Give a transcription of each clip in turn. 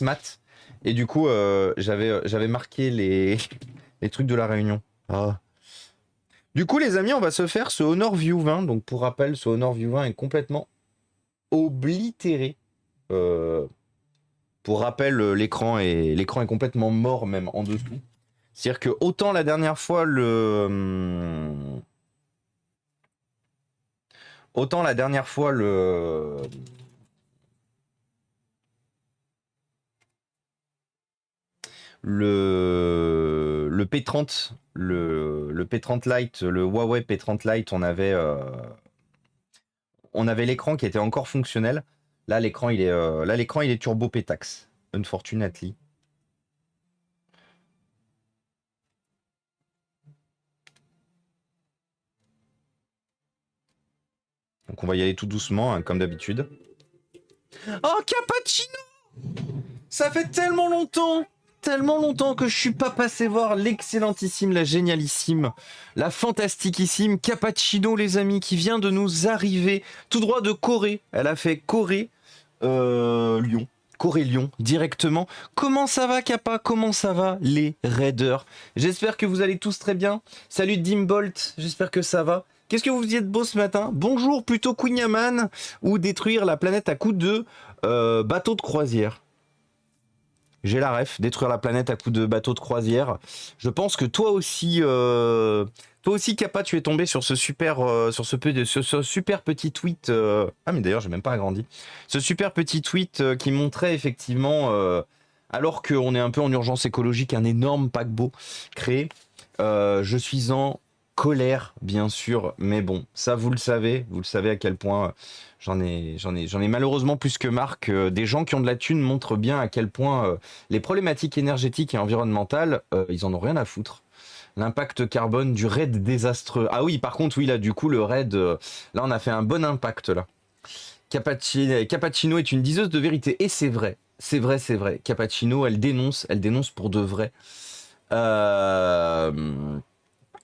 maths. Et du coup, j'avais marqué les trucs de la réunion. Ah. Du coup, les amis, on va se faire ce Honor View 20. Donc, pour rappel, ce Honor View 20 est complètement oblitéré. Pour rappel, l'écran est complètement mort, même en dessous. C'est-à-dire que autant la dernière fois, autant la dernière fois, le P30, le P30 Lite, le Huawei P30 Lite, on avait l'écran qui était encore fonctionnel. Là, l'écran, il est turbo pétax, unfortunately. Donc, on va y aller tout doucement, hein, comme d'habitude. Oh, Cappuccino! Ça fait tellement longtemps que je suis pas passé voir l'excellentissime, la génialissime, la fantastiquissime Cappuccino, les amis, qui vient de nous arriver tout droit de Corée. Elle a fait Corée, Lyon. Corée-Lyon, directement. Comment ça va, Kappa? Comment ça va, les raiders? J'espère que vous allez tous très bien. Salut Dimbolt, j'espère que ça va. Qu'est-ce que vous faisiez de beau ce matin? Bonjour, plutôt Queen Yaman, ou détruire la planète à coups de bateau de croisière. J'ai la ref, détruire la planète à coups de bateau de croisière. Je pense que toi aussi, Kappa, tu es tombé sur ce super, ce super petit tweet. Ah, mais d'ailleurs, j'ai même pas agrandi. Ce super petit tweet qui montrait effectivement, alors qu'on est un peu en urgence écologique, un énorme paquebot créé. Je suis en colère, bien sûr, mais bon, ça vous le savez à quel point j'en ai malheureusement plus que marre que des gens qui ont de la thune montrent bien à quel point les problématiques énergétiques et environnementales, ils en ont rien à foutre. L'impact carbone du raid désastreux. Ah oui, par contre, oui, là, du coup, le raid, là, on a fait un bon impact, là. Cappuccino est une diseuse de vérité, et c'est vrai. C'est vrai, c'est vrai. Cappuccino, elle dénonce pour de vrai.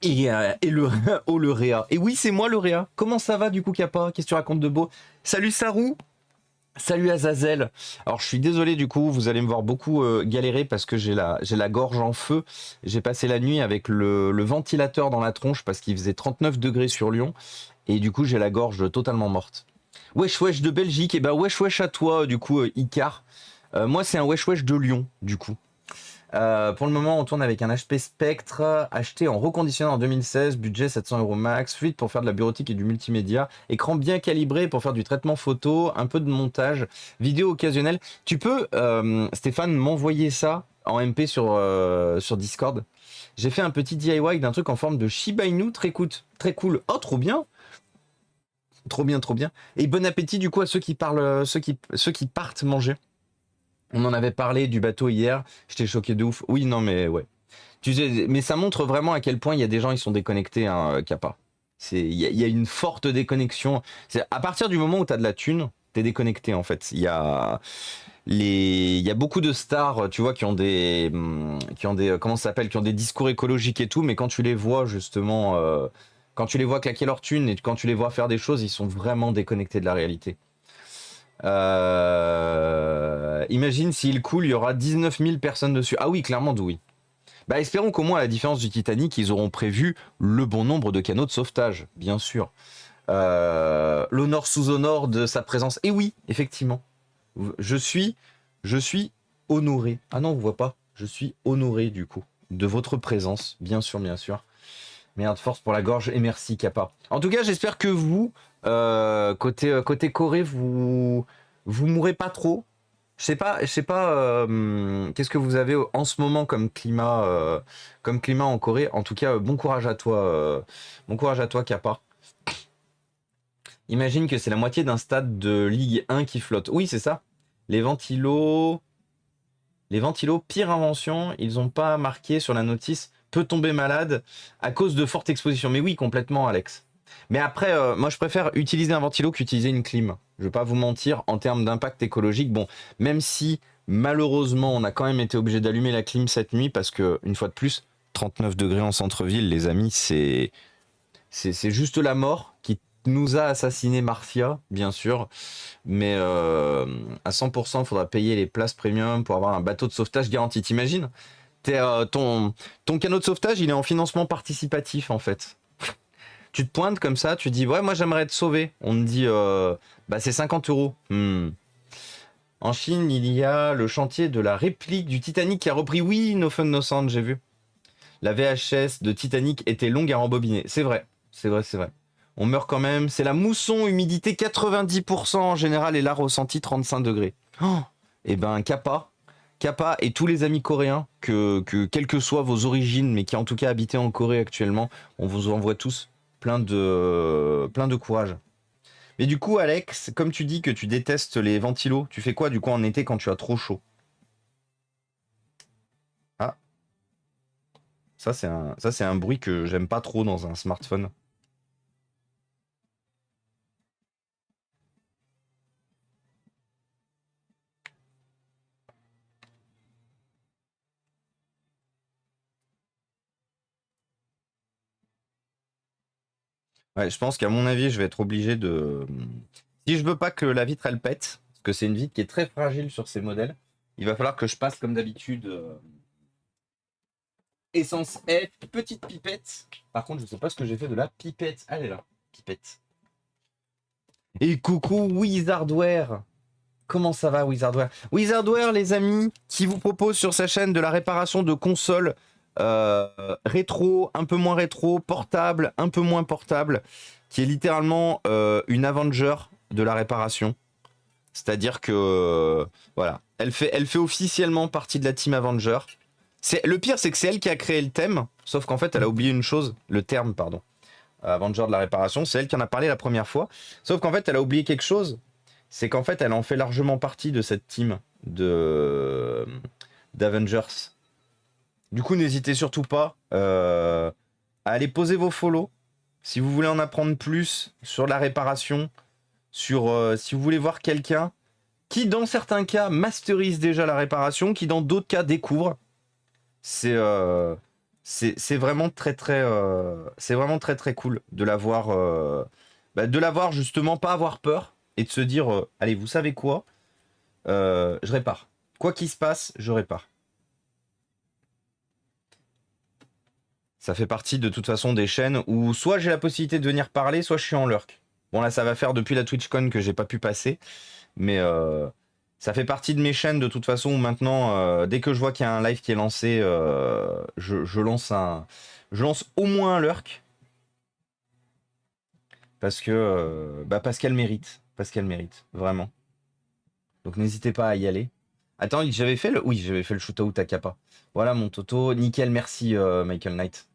Et le oh le Réa. Et oui, c'est moi le Réa. Comment ça va du coup, Kappa? Qu'est-ce que tu racontes de beau? Salut Sarou. Salut Azazel. Alors je suis désolé du coup, vous allez me voir beaucoup galérer parce que j'ai la gorge en feu. J'ai passé la nuit avec le ventilateur dans la tronche parce qu'il faisait 39 degrés sur Lyon. Et du coup, j'ai la gorge totalement morte. Wesh wesh de Belgique. Et bah wesh wesh à toi du coup, Icar. Moi, c'est un wesh wesh de Lyon du coup. Pour le moment, on tourne avec un HP Spectre acheté en reconditionné en 2016, budget 700 € max, fluide pour faire de la bureautique et du multimédia, écran bien calibré pour faire du traitement photo, un peu de montage, vidéo occasionnelle. Tu peux, Stéphane, m'envoyer ça en MP sur Discord. J'ai fait un petit DIY d'un truc en forme de Shiba Inu, très cool. Oh, trop bien! Trop bien, trop bien. Et bon appétit du coup à ceux qui partent manger. On en avait parlé du bateau hier, j'étais choqué de ouf. Oui, non, mais ouais. Tu sais, mais ça montre vraiment à quel point il y a des gens qui sont déconnectés, hein, Kappa. Il y a une forte déconnexion. C'est à partir du moment où tu as de la thune, t'es déconnecté en fait. Il y a beaucoup de stars, tu vois, comment ça s'appelle, qui ont des discours écologiques et tout, mais quand tu les vois justement, quand tu les vois claquer leur thune et quand tu les vois faire des choses, ils sont vraiment déconnectés de la réalité. Imagine s'il coule, il y aura 19 000 personnes dessus. Ah oui, clairement, oui. Bah, espérons qu'au moins, à la différence du Titanic, ils auront prévu le bon nombre de canaux de sauvetage, bien sûr. L'honneur sous honneur de sa présence. Et oui, effectivement, je suis honoré. Ah non, on voit pas. Je suis honoré du coup de votre présence, bien sûr, bien sûr. Merde, force pour la gorge et merci Kappa. En tout cas, j'espère que vous, côté Corée, vous mourrez pas trop. Je sais pas, qu'est-ce que vous avez en ce moment comme climat en Corée. En tout cas, bon courage à toi, Kappa. Imagine que c'est la moitié d'un stade de Ligue 1 qui flotte. Oui, c'est ça. Les ventilos, pire invention, ils ont pas marqué sur la notice peut tomber malade à cause de forte exposition. Mais oui, complètement, Alex. Mais après, moi, je préfère utiliser un ventilo qu'utiliser une clim. Je vais pas vous mentir, en termes d'impact écologique, bon, même si malheureusement, on a quand même été obligé d'allumer la clim cette nuit parce que, une fois de plus, 39 degrés en centre-ville, les amis, c'est juste la mort nous a assassiné Marcia, bien sûr. Mais à 100%, il faudra payer les places premium pour avoir un bateau de sauvetage garanti. T'imagines? Ton canot de sauvetage, il est en financement participatif, en fait. Tu te pointes comme ça, tu dis, ouais, moi j'aimerais te sauver. On te dit, bah c'est 50 euros. En Chine, il y a le chantier de la réplique du Titanic qui a repris. Oui, No Fun No Sound, j'ai vu. La VHS de Titanic était longue à rembobiner. C'est vrai, c'est vrai, c'est vrai. On meurt quand même. C'est la mousson, humidité 90% en général et là ressenti 35 degrés. Oh, et ben Kappa. Kappa et tous les amis coréens, quelles que soient vos origines, mais qui en tout cas habitaient en Corée actuellement, on vous envoie tous plein de courage. Mais du coup, Alex, comme tu dis que tu détestes les ventilos, tu fais quoi du coup en été quand tu as trop chaud? Ah, ça c'est un bruit que j'aime pas trop dans un smartphone. Ouais, je pense qu'à mon avis, je vais être obligé de. Si je veux pas que la vitre elle pète, parce que c'est une vitre qui est très fragile sur ces modèles, il va falloir que je passe comme d'habitude essence F, petite pipette. Par contre, je sais pas ce que j'ai fait de la pipette. Elle est là, pipette. Et coucou Wizardware. Comment ça va Wizardware? Wizardware, les amis, qui vous propose sur sa chaîne de la réparation de consoles rétro, un peu moins rétro, portable, un peu moins portable, qui est littéralement une Avenger de la réparation. C'est-à-dire que voilà, elle fait officiellement partie de la team Avenger. Le pire, c'est que c'est elle qui a créé le thème, sauf qu'en fait, elle a oublié une chose, le terme, pardon. Avenger de la réparation, c'est elle qui en a parlé la première fois. Sauf qu'en fait, elle a oublié quelque chose, c'est qu'en fait, elle en fait largement partie de cette team d'Avengers. Du coup, n'hésitez surtout pas à aller poser vos follow si vous voulez en apprendre plus sur la réparation, sur si vous voulez voir quelqu'un qui, dans certains cas, masterise déjà la réparation, qui, dans d'autres cas, découvre. C'est vraiment c'est vraiment très très cool de l'avoir justement, pas avoir peur et de se dire allez, vous savez quoi, je répare, quoi qu'il se passe, je répare. Ça fait partie de toute façon des chaînes où soit j'ai la possibilité de venir parler, soit je suis en lurk. Bon là, ça va faire depuis la TwitchCon que j'ai pas pu passer, mais ça fait partie de mes chaînes de toute façon où maintenant, dès que je vois qu'il y a un live qui est lancé, je lance au moins un lurk parce que parce qu'elle mérite, vraiment. Donc n'hésitez pas à y aller. Attends, j'avais fait le shootout à Kappa. Voilà mon Toto, nickel, merci Michael Knight.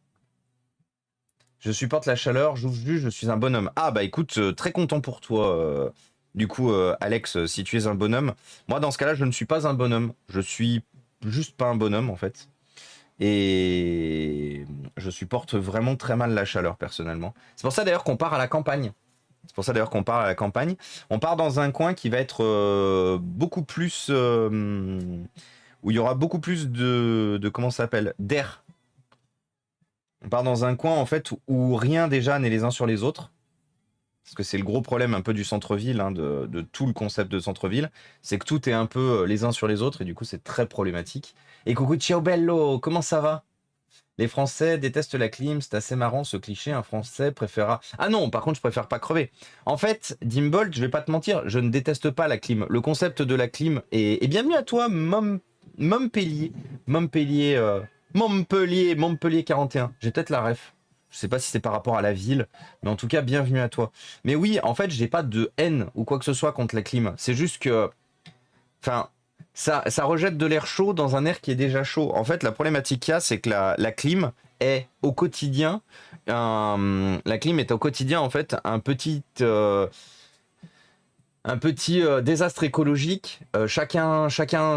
Je supporte la chaleur, je suis un bonhomme. Ah bah écoute, très content pour toi. Du coup, Alex, si tu es un bonhomme, moi dans ce cas-là, je ne suis pas un bonhomme. Je suis juste pas un bonhomme en fait. Et je supporte vraiment très mal la chaleur personnellement. C'est pour ça d'ailleurs qu'on part à la campagne. On part dans un coin qui va être beaucoup plus où il y aura beaucoup plus de comment ça s'appelle, d'air. On part dans un coin en fait où rien déjà n'est les uns sur les autres. Parce que c'est le gros problème un peu du centre-ville, hein, de tout le concept de centre-ville, c'est que tout est un peu les uns sur les autres et du coup c'est très problématique. Et coucou ciao bello, comment ça va? Les Français détestent la clim, c'est assez marrant ce cliché, un Français préférera... Ah non, par contre je préfère pas crever. En fait, Dimbold, je vais pas te mentir, je ne déteste pas la clim. Le concept de la clim est... Et bienvenue à toi, Montpellier. Montpellier 41. J'ai peut-être la ref. Je sais pas si c'est par rapport à la ville, mais en tout cas, bienvenue à toi. Mais oui, en fait, j'ai pas de haine ou quoi que ce soit contre la clim. C'est juste que... Enfin, ça rejette de l'air chaud dans un air qui est déjà chaud. En fait, la problématique qu'il y a, c'est que la clim est au quotidien... la clim est au quotidien, en fait, un petit désastre écologique, chacun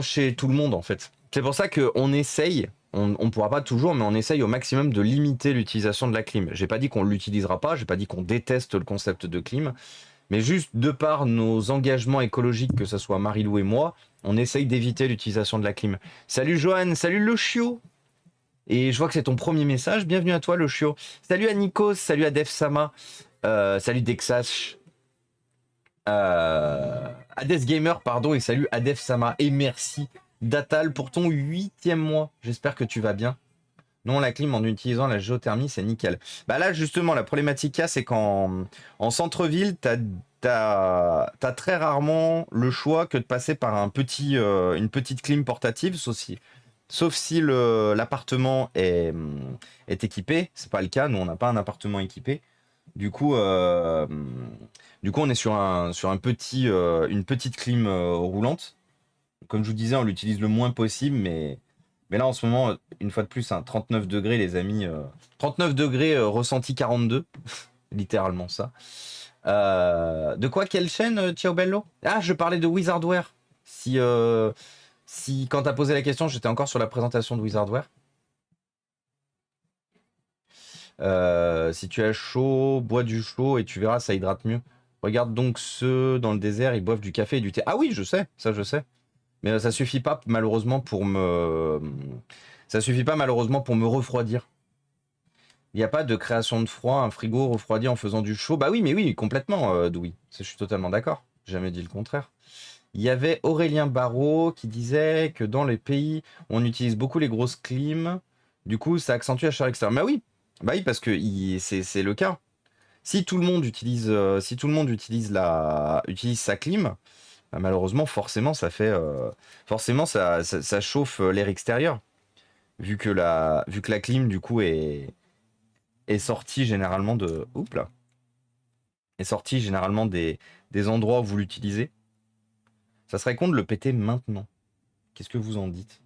chez tout le monde, en fait. C'est pour ça qu'on essaye... On pourra pas toujours, mais on essaye au maximum de limiter l'utilisation de la clim. J'ai pas dit qu'on l'utilisera pas, j'ai pas dit qu'on déteste le concept de clim, mais juste de par nos engagements écologiques, que ce soit Marilou et moi, on essaye d'éviter l'utilisation de la clim. Salut Johan, salut le chiot. Et je vois que c'est ton premier message, bienvenue à toi le chiot. Salut à Nikos, salut à Def Sama. Salut Dexash. Hades Gamer, pardon, et salut Adef Sama. Et merci Datal pour ton 8e mois. J'espère que tu vas bien. Non, la clim en utilisant la géothermie, c'est nickel. Bah là, justement, la problématique qu'il y a, c'est qu'en centre-ville, t'as très rarement le choix que de passer par une petite clim portative, sauf si l'appartement est équipé. C'est pas le cas, nous, on n'a pas un appartement équipé. Du coup, on est sur une petite clim roulante. Comme je vous disais, on l'utilise le moins possible, mais là, en ce moment, une fois de plus, 39 degrés, les amis. 39 degrés ressenti 42. Littéralement ça. De quoi? Quelle chaîne, Ciao Bello? Ah, je parlais de Wizardware. Si quand t'as posé la question, j'étais encore sur la présentation de Wizardware. Si tu as chaud, bois du chaud et tu verras, ça hydrate mieux. Regarde donc ceux dans le désert, ils boivent du café et du thé. Ah oui, je sais, ça je sais. Mais ça suffit pas malheureusement pour me... Ça suffit pas malheureusement pour me refroidir. Il n'y a pas de création de froid, un frigo refroidi en faisant du chaud. Bah oui, mais oui, complètement, Doui. Je suis totalement d'accord. J'ai jamais dit le contraire. Il y avait Aurélien Barraud qui disait que dans les pays où on utilise beaucoup les grosses clims, du coup, ça accentue la chaleur extérieure. Bah oui, parce que c'est le cas. Si tout le monde utilise sa clim, bah malheureusement, forcément, ça chauffe l'air extérieur. Vu que la clim, du coup, est sortie généralement de. Oups là. Est sortie généralement des endroits où vous l'utilisez. Ça serait con de le péter maintenant. Qu'est-ce que vous en dites?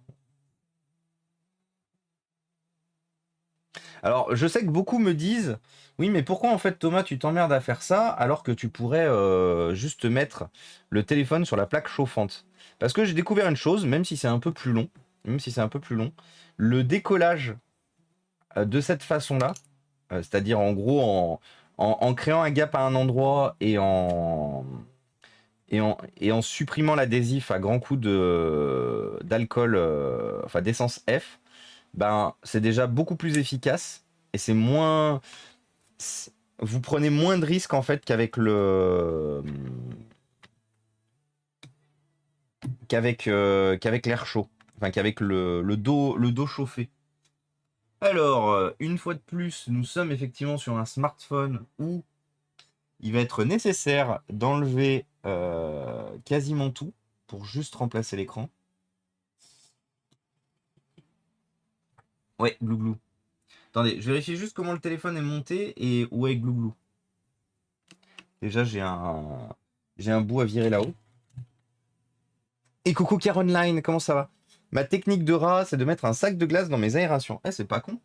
Alors, je sais que beaucoup me disent, oui, mais pourquoi en fait, Thomas, tu t'emmerdes à faire ça alors que tu pourrais juste mettre le téléphone sur la plaque chauffante? Parce que j'ai découvert une chose, même si c'est un peu plus long, le décollage de cette façon-là, c'est-à-dire en gros en créant un gap à un endroit et en supprimant l'adhésif à grands coups d'alcool, enfin d'essence F, ben c'est déjà beaucoup plus efficace et c'est moins. Vous prenez moins de risques en fait qu'avec l'air chaud, enfin qu'avec le dos chauffé. Alors, une fois de plus, nous sommes effectivement sur un smartphone où il va être nécessaire d'enlever quasiment tout pour juste remplacer l'écran. Ouais, glouglou. Attendez, je vérifie juste comment le téléphone est monté et où est glouglou. Déjà, j'ai un bout à virer là-haut. Et coucou Caroline, comment ça va? Ma technique de rat, c'est de mettre un sac de glace dans mes aérations. Eh, c'est pas con.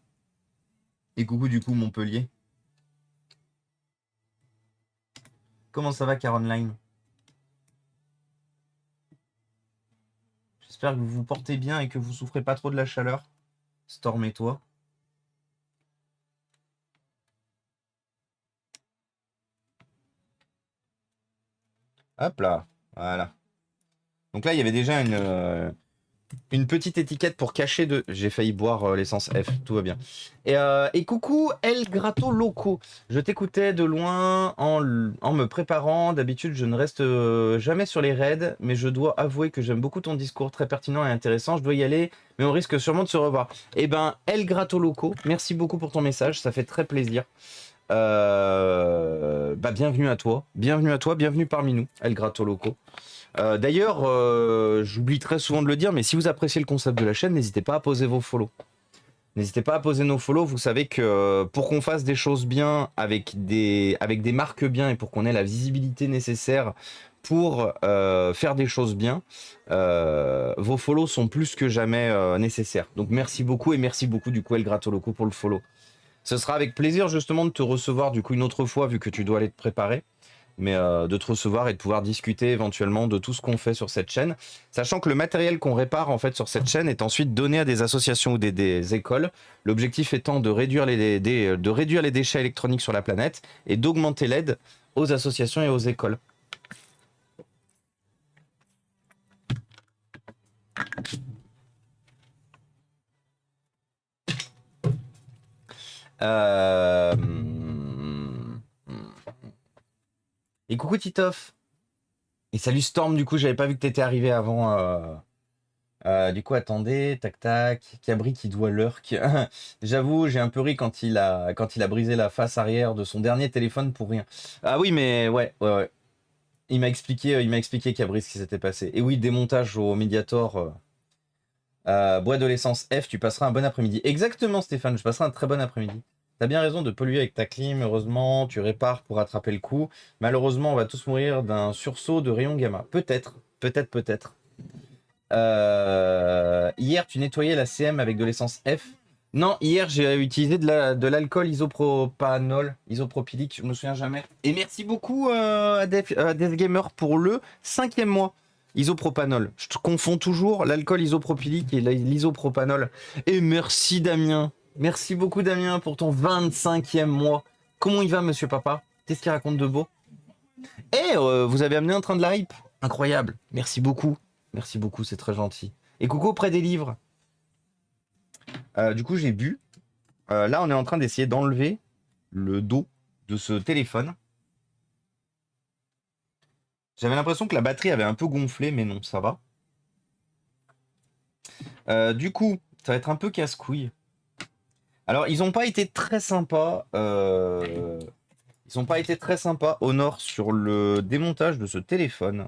Et coucou du coup Montpellier. Comment ça va Caroline? J'espère que vous vous portez bien et que vous souffrez pas trop de la chaleur. Storm et toi. Hop là, voilà. Donc là, il y avait déjà une petite étiquette pour cacher de. J'ai failli boire l'essence F, tout va bien. Et coucou El Grato Loco. Je t'écoutais de loin en me préparant. D'habitude, je ne reste jamais sur les raids, mais je dois avouer que j'aime beaucoup ton discours, très pertinent et intéressant. Je dois y aller, mais on risque sûrement de se revoir. Eh ben, El Grato Loco, merci beaucoup pour ton message, ça fait très plaisir. Bah, bienvenue à toi, bienvenue parmi nous, El Grato Loco. D'ailleurs, j'oublie très souvent de le dire, mais si vous appréciez le concept de la chaîne, n'hésitez pas à poser vos follow. N'hésitez pas à poser nos follow. Vous savez que pour qu'on fasse des choses bien, avec des marques bien, et pour qu'on ait la visibilité nécessaire pour faire des choses bien, vos follow sont plus que jamais nécessaires. Donc merci beaucoup, et merci beaucoup du coup El Grato Loco pour le follow. Ce sera avec plaisir justement de te recevoir du coup une autre fois, vu que tu dois aller te préparer, mais de te recevoir et de pouvoir discuter éventuellement de tout ce qu'on fait sur cette chaîne, sachant que le matériel qu'on répare en fait sur cette chaîne est ensuite donné à des associations ou des écoles, l'objectif étant de réduire les déchets électroniques sur la planète et d'augmenter l'aide aux associations et aux écoles. Euh... Et coucou Titoff. Et salut Storm, du coup, j'avais pas vu que t'étais arrivé avant. Du coup, attendez, tac tac. Cabri qui doit lurk. J'avoue, j'ai un peu ri quand il a brisé la face arrière de son dernier téléphone pour rien. Ah oui, mais ouais. Il m'a expliqué Cabri ce qui s'était passé. Et oui, démontage au Mediator. Bois de l'essence F, tu passeras un bon après-midi. Exactement, Stéphane, je passerai un très bon après-midi. T'as bien raison de polluer avec ta clim, heureusement, tu répares pour attraper le coup. Malheureusement, on va tous mourir d'un sursaut de rayons gamma. Peut-être. Hier, tu nettoyais la CM avec de l'essence F. Non, hier, j'ai utilisé de l'alcool isopropylique, je me souviens jamais. Et merci beaucoup à Death Gamer pour le 5e mois. Isopropanol. Je te confonds toujours l'alcool isopropylique et l'isopropanol. Et merci Damien. Merci beaucoup Damien pour ton 25e mois. Comment il va monsieur papa? Qu'est-ce qu'il raconte de beau? Eh, vous avez amené un train de la hype. Incroyable. Merci beaucoup, c'est très gentil. Et coucou auprès des livres. Du coup, j'ai bu. Là, on est en train d'essayer d'enlever le dos de ce téléphone. J'avais l'impression que la batterie avait un peu gonflé, mais non, ça va. Du coup, ça va être un peu casse-couille. Alors, ils n'ont pas été très sympas. Ils n'ont pas été très sympas au nord sur le démontage de ce téléphone.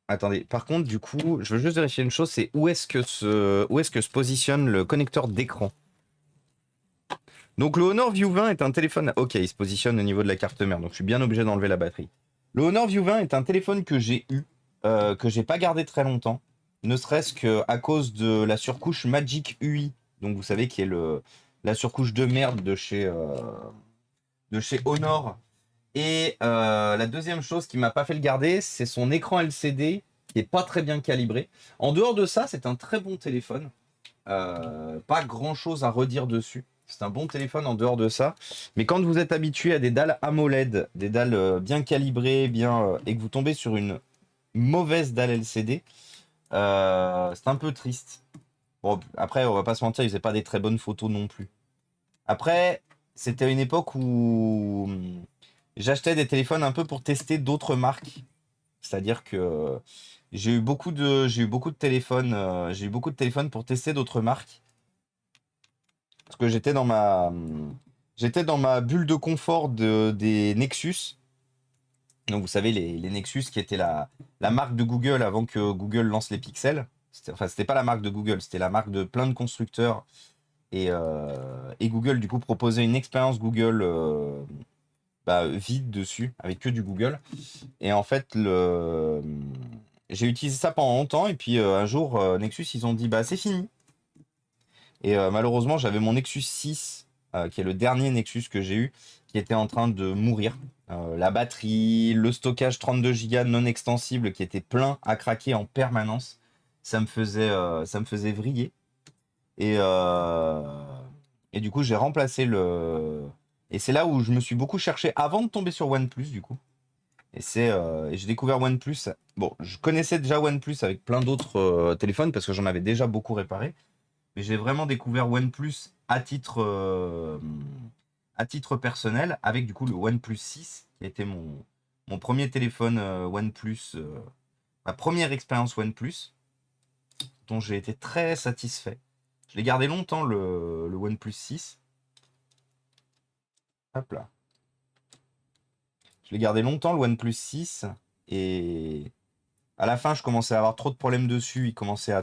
Attendez, par contre, du coup, je veux juste vérifier une chose, c'est où est-ce que se positionne le connecteur d'écran. Donc le Honor View 20 est un téléphone... Ok, il se positionne au niveau de la carte mère, donc je suis bien obligé d'enlever la batterie. Le Honor View 20 est un téléphone que j'ai eu, que j'ai pas gardé très longtemps, ne serait-ce qu'à cause de la surcouche Magic UI, donc vous savez qui est la surcouche de merde de chez Honor. Et la deuxième chose qui m'a pas fait le garder, c'est son écran LCD qui est pas très bien calibré. En dehors de ça, c'est un très bon téléphone. Pas grand chose à redire dessus. C'est un bon téléphone en dehors de ça. Mais quand vous êtes habitué à des dalles AMOLED, des dalles bien calibrées, et que vous tombez sur une mauvaise dalle LCD, c'est un peu triste. Bon, après, on va pas se mentir, ils faisaient pas des très bonnes photos non plus. Après, c'était une époque où j'achetais des téléphones un peu pour tester d'autres marques. C'est-à-dire que j'ai eu beaucoup de téléphones pour tester d'autres marques. Parce que j'étais dans ma bulle de confort des Nexus. Donc vous savez, les Nexus qui étaient la marque de Google avant que Google lance les pixels. C'était pas la marque de Google, c'était la marque de plein de constructeurs. Et Google, du coup, proposait une expérience Google vide dessus, avec que du Google. Et en fait, j'ai utilisé ça pendant longtemps. Et puis un jour, Nexus, ils ont dit, bah c'est fini. Et malheureusement, j'avais mon Nexus 6, qui est le dernier Nexus que j'ai eu, qui était en train de mourir. La batterie, le stockage 32 Go non extensible qui était plein à craquer en permanence, ça me faisait vriller. Et du coup, j'ai remplacé le... Et c'est là où je me suis beaucoup cherché avant de tomber sur OnePlus, du coup. Et j'ai découvert OnePlus. Bon, je connaissais déjà OnePlus avec plein d'autres téléphones parce que j'en avais déjà beaucoup réparé. Mais j'ai vraiment découvert OnePlus à titre personnel avec du coup le OnePlus 6 qui était mon premier téléphone OnePlus, ma première expérience OnePlus dont j'ai été très satisfait. Je l'ai gardé longtemps le OnePlus 6. Hop là. Je l'ai gardé longtemps le OnePlus 6 et à la fin je commençais à avoir trop de problèmes dessus. Il commençait à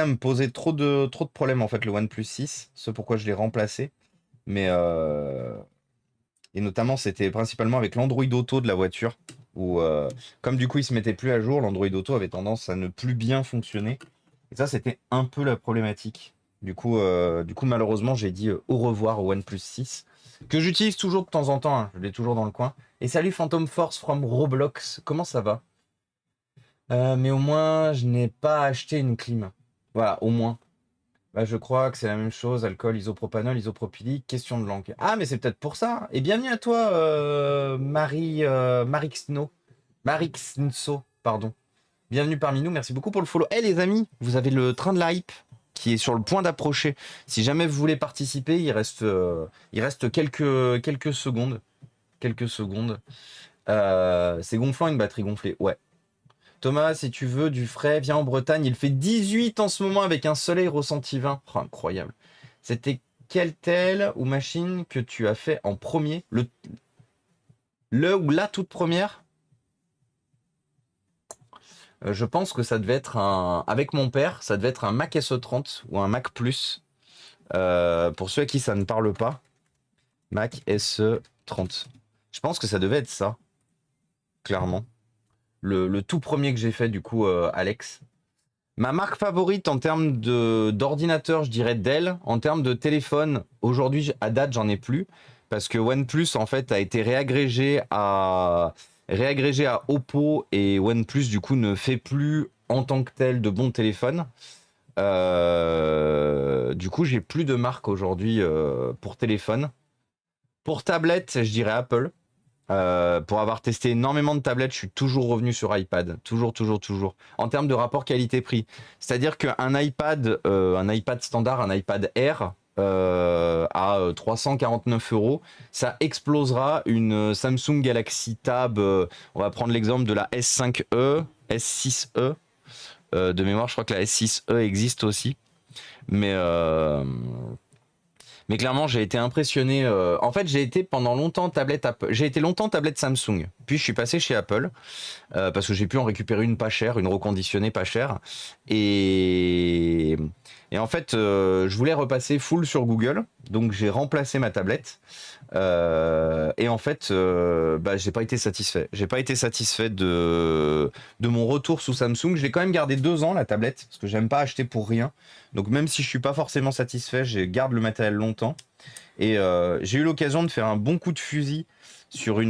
me poser trop de problèmes en fait le OnePlus 6, c'est pourquoi je l'ai remplacé. Mais et notamment c'était principalement avec l'Android Auto de la voiture où comme du coup il se mettait plus à jour, l'Android Auto avait tendance à ne plus bien fonctionner. Et ça c'était un peu la problématique. Du coup malheureusement j'ai dit au revoir au OnePlus 6 que j'utilise toujours de temps en temps, hein, je l'ai toujours dans le coin. Et salut Phantom Force from Roblox, comment ça va? Mais au moins, je n'ai pas acheté une clim. Voilà, au moins. Bah, je crois que c'est la même chose. Alcool, isopropanol, isopropylique, question de langue. Ah, mais c'est peut-être pour ça. Et bienvenue à toi, Marixno, pardon. Bienvenue parmi nous. Merci beaucoup pour le follow. Eh les amis, vous avez le train de la hype. qui est sur le point d'approcher. Si jamais vous voulez participer, il reste quelques secondes. Quelques secondes. C'est gonflant une batterie gonflée, ouais. Thomas, si tu veux du frais, viens en Bretagne. Il fait 18 en ce moment avec un soleil ressenti 20. Oh, incroyable. C'était quelle telle ou machine que tu as fait en premier? Le ou la toute première? Je pense que ça devait être avec mon père, ça devait être un Mac SE30 ou un Mac Plus. Pour ceux à qui ça ne parle pas, Mac SE30. Je pense que ça devait être ça, clairement. Le tout premier que j'ai fait, du coup, Alex. Ma marque favorite en termes d'ordinateur, je dirais Dell. En termes de téléphone, aujourd'hui, à date, j'en ai plus. Parce que OnePlus, en fait, a été réagrégé à Oppo. Et OnePlus, du coup, ne fait plus en tant que tel de bons téléphones. Du coup, j'ai plus de marque aujourd'hui pour téléphone. Pour tablette, je dirais Apple. Pour avoir testé énormément de tablettes, je suis toujours revenu sur iPad. Toujours. En termes de rapport qualité-prix. C'est-à-dire qu'un iPad, standard, un iPad Air, à 349 €, ça explosera une Samsung Galaxy Tab. On va prendre l'exemple de la S5e, S6e. De mémoire, je crois que la S6e existe aussi. Mais clairement, j'ai été impressionné. En fait, j'ai été pendant longtemps tablette Apple. J'ai été longtemps tablette Samsung. Puis je suis passé chez Apple parce que j'ai pu en récupérer une pas chère, une reconditionnée pas chère. Et en fait, je voulais repasser full sur Google. Donc j'ai remplacé ma tablette. Et en fait, j'ai pas été satisfait. J'ai pas été satisfait de mon retour sous Samsung. Je l'ai quand même gardé 2 ans la tablette parce que j'aime pas acheter pour rien. Donc même si je suis pas forcément satisfait, je garde le matériel longtemps. Et j'ai eu l'occasion de faire un bon coup de fusil sur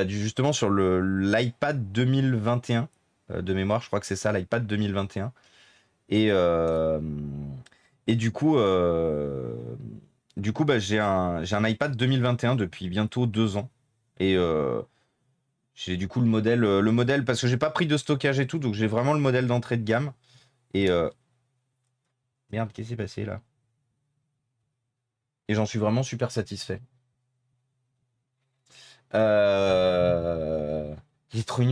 justement sur l'iPad 2021 de mémoire. Je crois que c'est ça, l'iPad 2021. Et du coup, j'ai un iPad 2021 depuis bientôt 2 ans. Et j'ai du coup le modèle, parce que j'ai pas pris de stockage et tout, donc j'ai vraiment le modèle d'entrée de gamme. Et merde, qu'est-ce qui s'est passé là? Et j'en suis vraiment super satisfait. Il est trop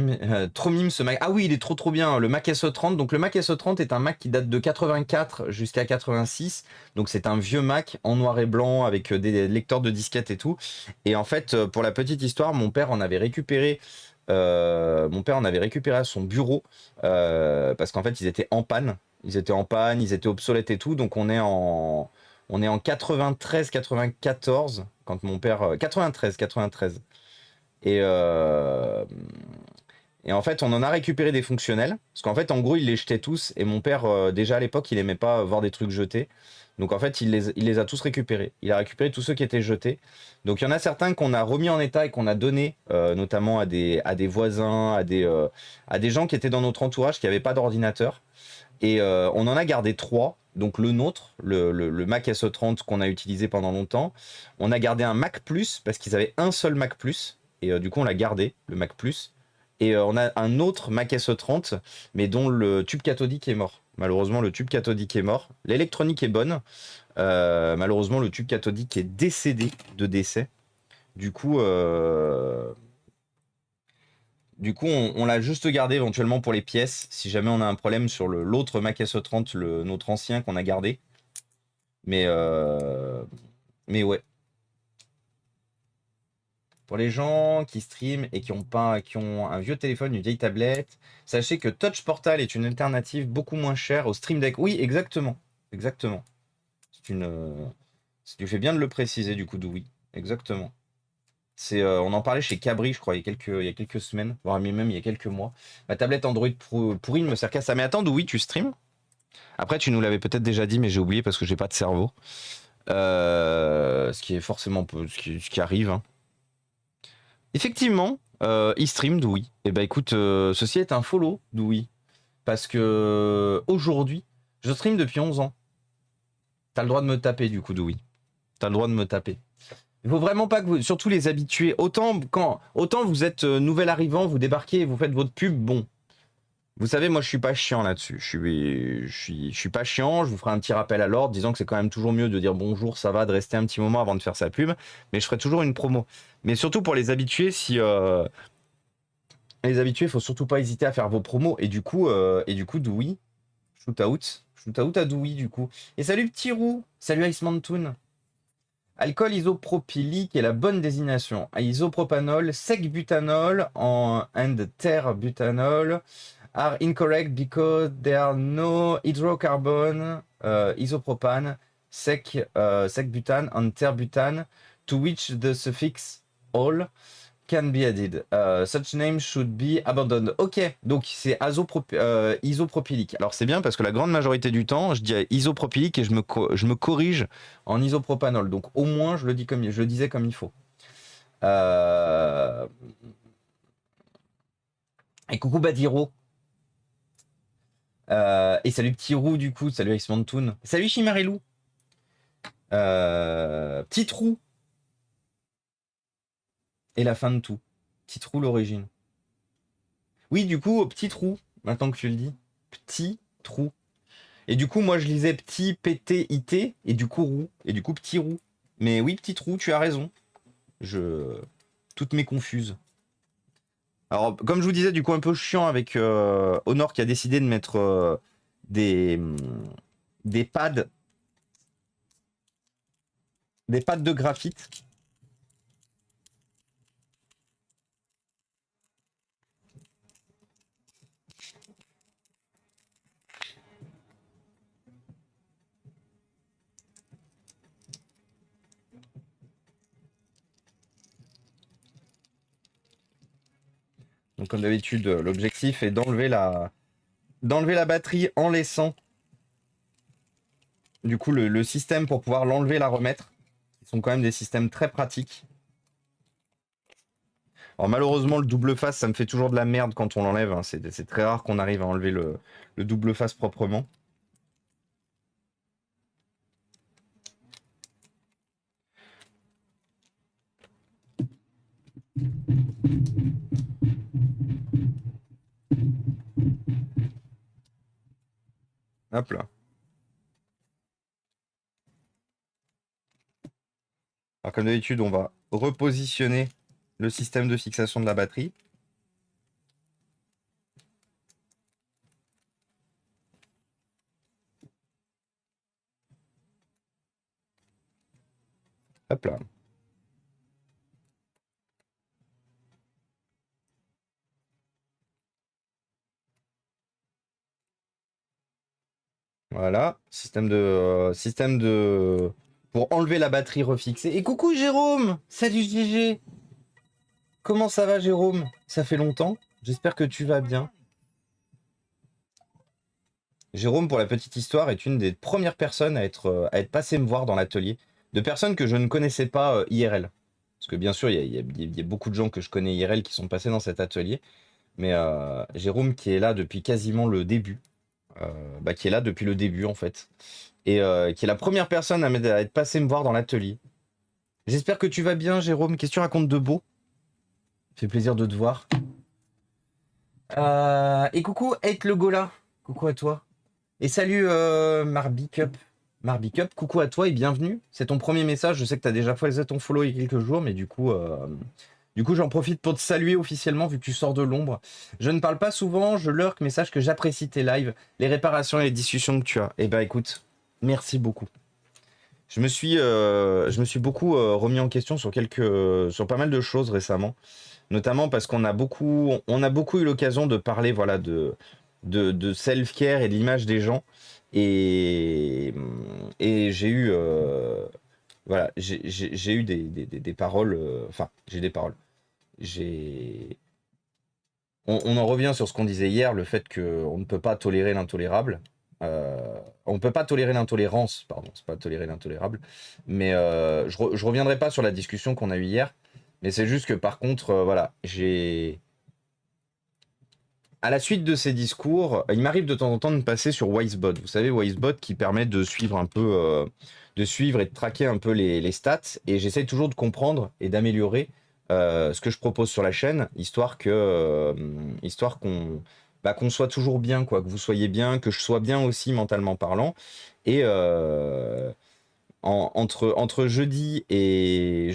mime ce Mac. Ah oui, il est trop bien. Le Mac SE30. Donc le Mac SE30 est un Mac qui date de 84 jusqu'à 86. Donc c'est un vieux Mac en noir et blanc avec des lecteurs de disquettes et tout. Et en fait, pour la petite histoire, mon père en avait récupéré à son bureau parce qu'en fait ils étaient en panne. Ils étaient obsolètes et tout. Donc on est en 93-94 quand mon père 93. Et, en fait, on en a récupéré des fonctionnels. Parce qu'en fait, en gros, il les jetait tous. Et mon père, déjà à l'époque, il aimait pas voir des trucs jetés. Donc en fait, il les a tous récupérés. Il a récupéré tous ceux qui étaient jetés. Donc il y en a certains qu'on a remis en état et qu'on a donné, notamment à des voisins, à des gens qui étaient dans notre entourage, qui n'avaient pas d'ordinateur. Et on en a gardé 3. Donc le nôtre, le Mac SE30 qu'on a utilisé pendant longtemps. On a gardé un Mac Plus parce qu'ils avaient un seul Mac Plus. Et du coup, on l'a gardé, le Mac Plus. Et on a un autre Mac SE30, mais dont le tube cathodique est mort. Malheureusement, le tube cathodique est mort. L'électronique est bonne. Malheureusement, le tube cathodique est décédé de décès. Du coup, on l'a juste gardé éventuellement pour les pièces, si jamais on a un problème sur l'autre Mac SE30, notre ancien qu'on a gardé. Mais ouais. Pour les gens qui streament et qui ont un vieux téléphone, une vieille tablette, sachez que Touch Portal est une alternative beaucoup moins chère au Stream Deck. Oui, exactement. Tu fais bien de le préciser, du coup, Doui. Exactement. On en parlait chez Cabri, je crois, il y a quelques semaines, voire même il y a quelques mois. Ma tablette Android pourrie ne me sert qu'à ça. Mais attends, Doui, tu stream? Après, tu nous l'avais peut-être déjà dit, mais j'ai oublié parce que j'ai pas de cerveau. Ce qui est forcément ce qui arrive, hein. Effectivement, il stream Doui. Et bah écoute, ceci est un follow Doui. Parce que aujourd'hui, je stream depuis 11 ans. T'as le droit de me taper du coup, Doui. T'as le droit de me taper. Il faut vraiment pas que vous, surtout les habitués, autant vous êtes nouvel arrivant, vous débarquez et vous faites votre pub, bon. Vous savez, moi, je suis pas chiant là-dessus. Je suis pas chiant. Je vous ferai un petit rappel à l'ordre, disant que c'est quand même toujours mieux de dire bonjour, ça va, de rester un petit moment avant de faire sa pub. Mais je ferai toujours une promo. Mais surtout pour les habitués, si les habitués, faut surtout pas hésiter à faire vos promos. Et du coup, Doui, shoot out à Doui du coup. Et salut Petit Roux, salut Iceman Toon. Alcool isopropylique est la bonne désignation. Isopropanol, sec-butanol and ter-butanol are incorrect because there are no hydrocarbon, isopropane, sec-butane and ter-butane, to which the suffix ol can be added. Such name should be abandoned. Ok, donc c'est isopropylique. Alors c'est bien parce que la grande majorité du temps, je dis isopropylique et je me corrige en isopropanol. Donc au moins, je le disais comme il faut. Et coucou Badiro. Et salut Petit Roux du coup, salut Xmantoon. Salut Chimarilou. Petit Trou. Et la fin de tout. Petit Trou l'origine. Oui, du coup, Petit Trou, maintenant que tu le dis. Petit Trou. Et du coup, moi, je lisais petit PT-IT, et du coup, roux, et du coup, petit roux. Mais oui, petit roux, tu as raison. Toutes mes confuses. Alors, comme je vous disais, du coup, un peu chiant avec Honor qui a décidé de mettre des pads. Des pads de graphite. Donc, comme d'habitude, l'objectif est d'enlever la batterie en laissant du coup le système pour pouvoir l'enlever et la remettre. Ils sont quand même des systèmes très pratiques. Alors malheureusement, le double face, ça me fait toujours de la merde quand on l'enlève. Hein. C'est très rare qu'on arrive à enlever le double face proprement. Hop là. Alors comme d'habitude, on va repositionner le système de fixation de la batterie. Hop là. Voilà, système de pour enlever la batterie refixée. Et coucou Jérôme, salut GG. Comment ça va Jérôme? Ça fait longtemps. J'espère que tu vas bien. Jérôme, pour la petite histoire, est une des premières personnes à être passé me voir dans l'atelier, de personnes que je ne connaissais pas IRL. Parce que bien sûr, il y a beaucoup de gens que je connais IRL qui sont passés dans cet atelier. Mais Jérôme qui est là depuis quasiment le début, qui est là depuis le début en fait, et qui est la première personne à être passé me voir dans l'atelier. J'espère que tu vas bien Jérôme, qu'est-ce que tu racontes de beau? Fait plaisir de te voir. Et coucou Hate le Gola, coucou à toi. Et salut Marbicup. Marbicup, coucou à toi et bienvenue. C'est ton premier message, je sais que tu as déjà fait ton follow il y a quelques jours, mais du coup j'en profite pour te saluer officiellement vu que tu sors de l'ombre. Je ne parle pas souvent, je lurk, mais sache que j'apprécie tes lives, les réparations et les discussions que tu as. Et bah écoute, merci beaucoup. Je me suis beaucoup remis en question sur pas mal de choses récemment, notamment parce qu'on a beaucoup eu l'occasion de parler voilà de self-care et de l'image des gens et j'ai eu voilà j'ai eu des paroles enfin j'ai des paroles j'ai on en revient sur ce qu'on disait hier, le fait qu'on ne peut pas tolérer l'intolérable. On ne peut pas tolérer l'intolérance, pardon, c'est pas tolérer l'intolérable. Mais je reviendrai pas sur la discussion qu'on a eue hier. Mais c'est juste que par contre, voilà, à la suite de ces discours, il m'arrive de temps en temps de passer sur Wisebot. Vous savez, Wisebot qui permet de suivre un peu, de suivre et de traquer un peu les stats. Et j'essaye toujours de comprendre et d'améliorer ce que je propose sur la chaîne, histoire bah, qu'on soit toujours bien, quoi, que vous soyez bien, que je sois bien aussi mentalement parlant. Et entre jeudi et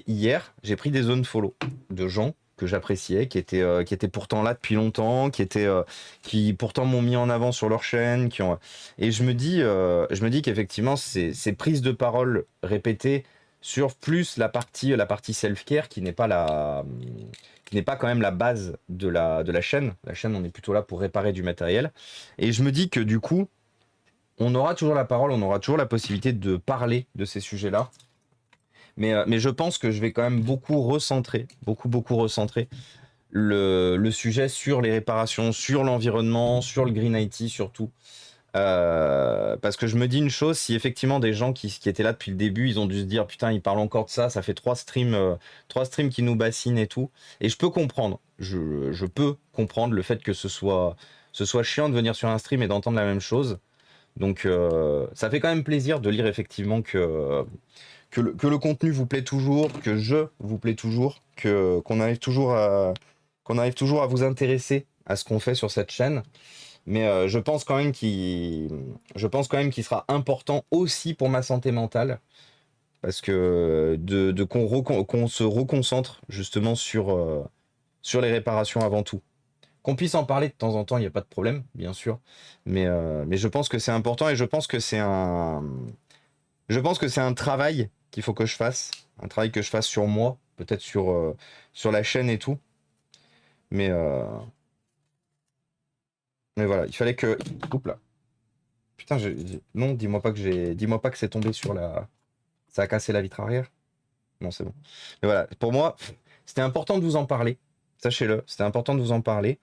hier, j'ai pris des zones follow de gens que j'appréciais, qui étaient pourtant là depuis longtemps, qui pourtant m'ont mis en avant sur leur chaîne, et je me dis qu'effectivement ces prises de parole répétées sur plus la partie self-care qui n'est pas quand même la base de la chaîne. La chaîne, on est plutôt là pour réparer du matériel. Et je me dis que du coup, on aura toujours la parole, on aura toujours la possibilité de parler de ces sujets-là. Mais je pense que je vais quand même beaucoup recentrer le sujet sur les réparations, sur l'environnement, sur le Green IT surtout. Parce que je me dis une chose, si effectivement des gens qui étaient là depuis le début, ils ont dû se dire putain, ils parlent encore de ça, ça fait 3 streams qui nous bassinent et tout. Et je peux comprendre, je peux comprendre le fait que ce soit chiant de venir sur un stream et d'entendre la même chose. Donc ça fait quand même plaisir de lire effectivement que le contenu vous plaît toujours, que je vous plaît toujours, qu'on arrive toujours à vous intéresser à ce qu'on fait sur cette chaîne. Mais je pense quand même qu'il sera important aussi pour ma santé mentale, parce que qu'on se reconcentre justement sur les réparations avant tout. Qu'on puisse en parler de temps en temps, il n'y a pas de problème, bien sûr. Mais je pense que c'est important et je pense que c'est un travail qu'il faut que je fasse. Un travail que je fasse sur moi, peut-être sur la chaîne et tout. Mais, euh, mais voilà, il fallait que... Oups là. Putain, non, dis-moi pas que c'est tombé sur la... Ça a cassé la vitre arrière. Non, c'est bon. Mais voilà, pour moi, c'était important de vous en parler. Sachez-le, c'était important de vous en parler.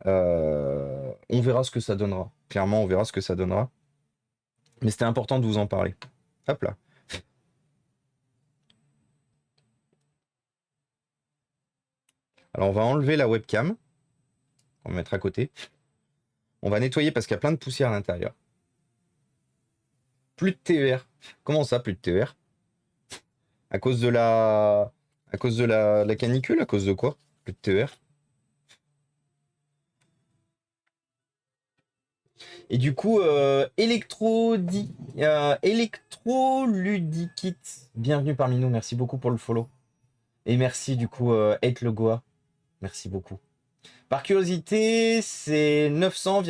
On verra ce que ça donnera. Clairement, on verra ce que ça donnera. Mais c'était important de vous en parler. Hop là. Alors, on va enlever la webcam. On va mettre à côté. On va nettoyer parce qu'il y a plein de poussière à l'intérieur. Plus de TER. Comment ça, plus de TER? À cause de la canicule? À cause de quoi? Plus de TER. Et du coup, Electroludikit, bienvenue parmi nous, merci beaucoup pour le follow. Et merci du coup, Hate le Goa, merci beaucoup. Par curiosité, c'est 900,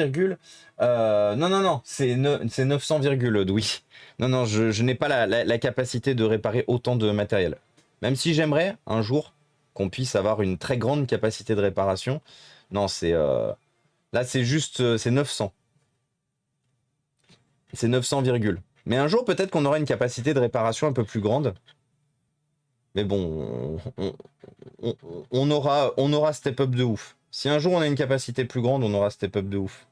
non, c'est 900, oui. Non, je n'ai pas la capacité de réparer autant de matériel. Même si j'aimerais un jour qu'on puisse avoir une très grande capacité de réparation. Non, là, c'est juste, c'est 900. C'est 900, mais un jour, peut-être qu'on aura une capacité de réparation un peu plus grande. Mais bon, on aura step up de ouf. Si un jour on a une capacité plus grande, on aura step up de ouf.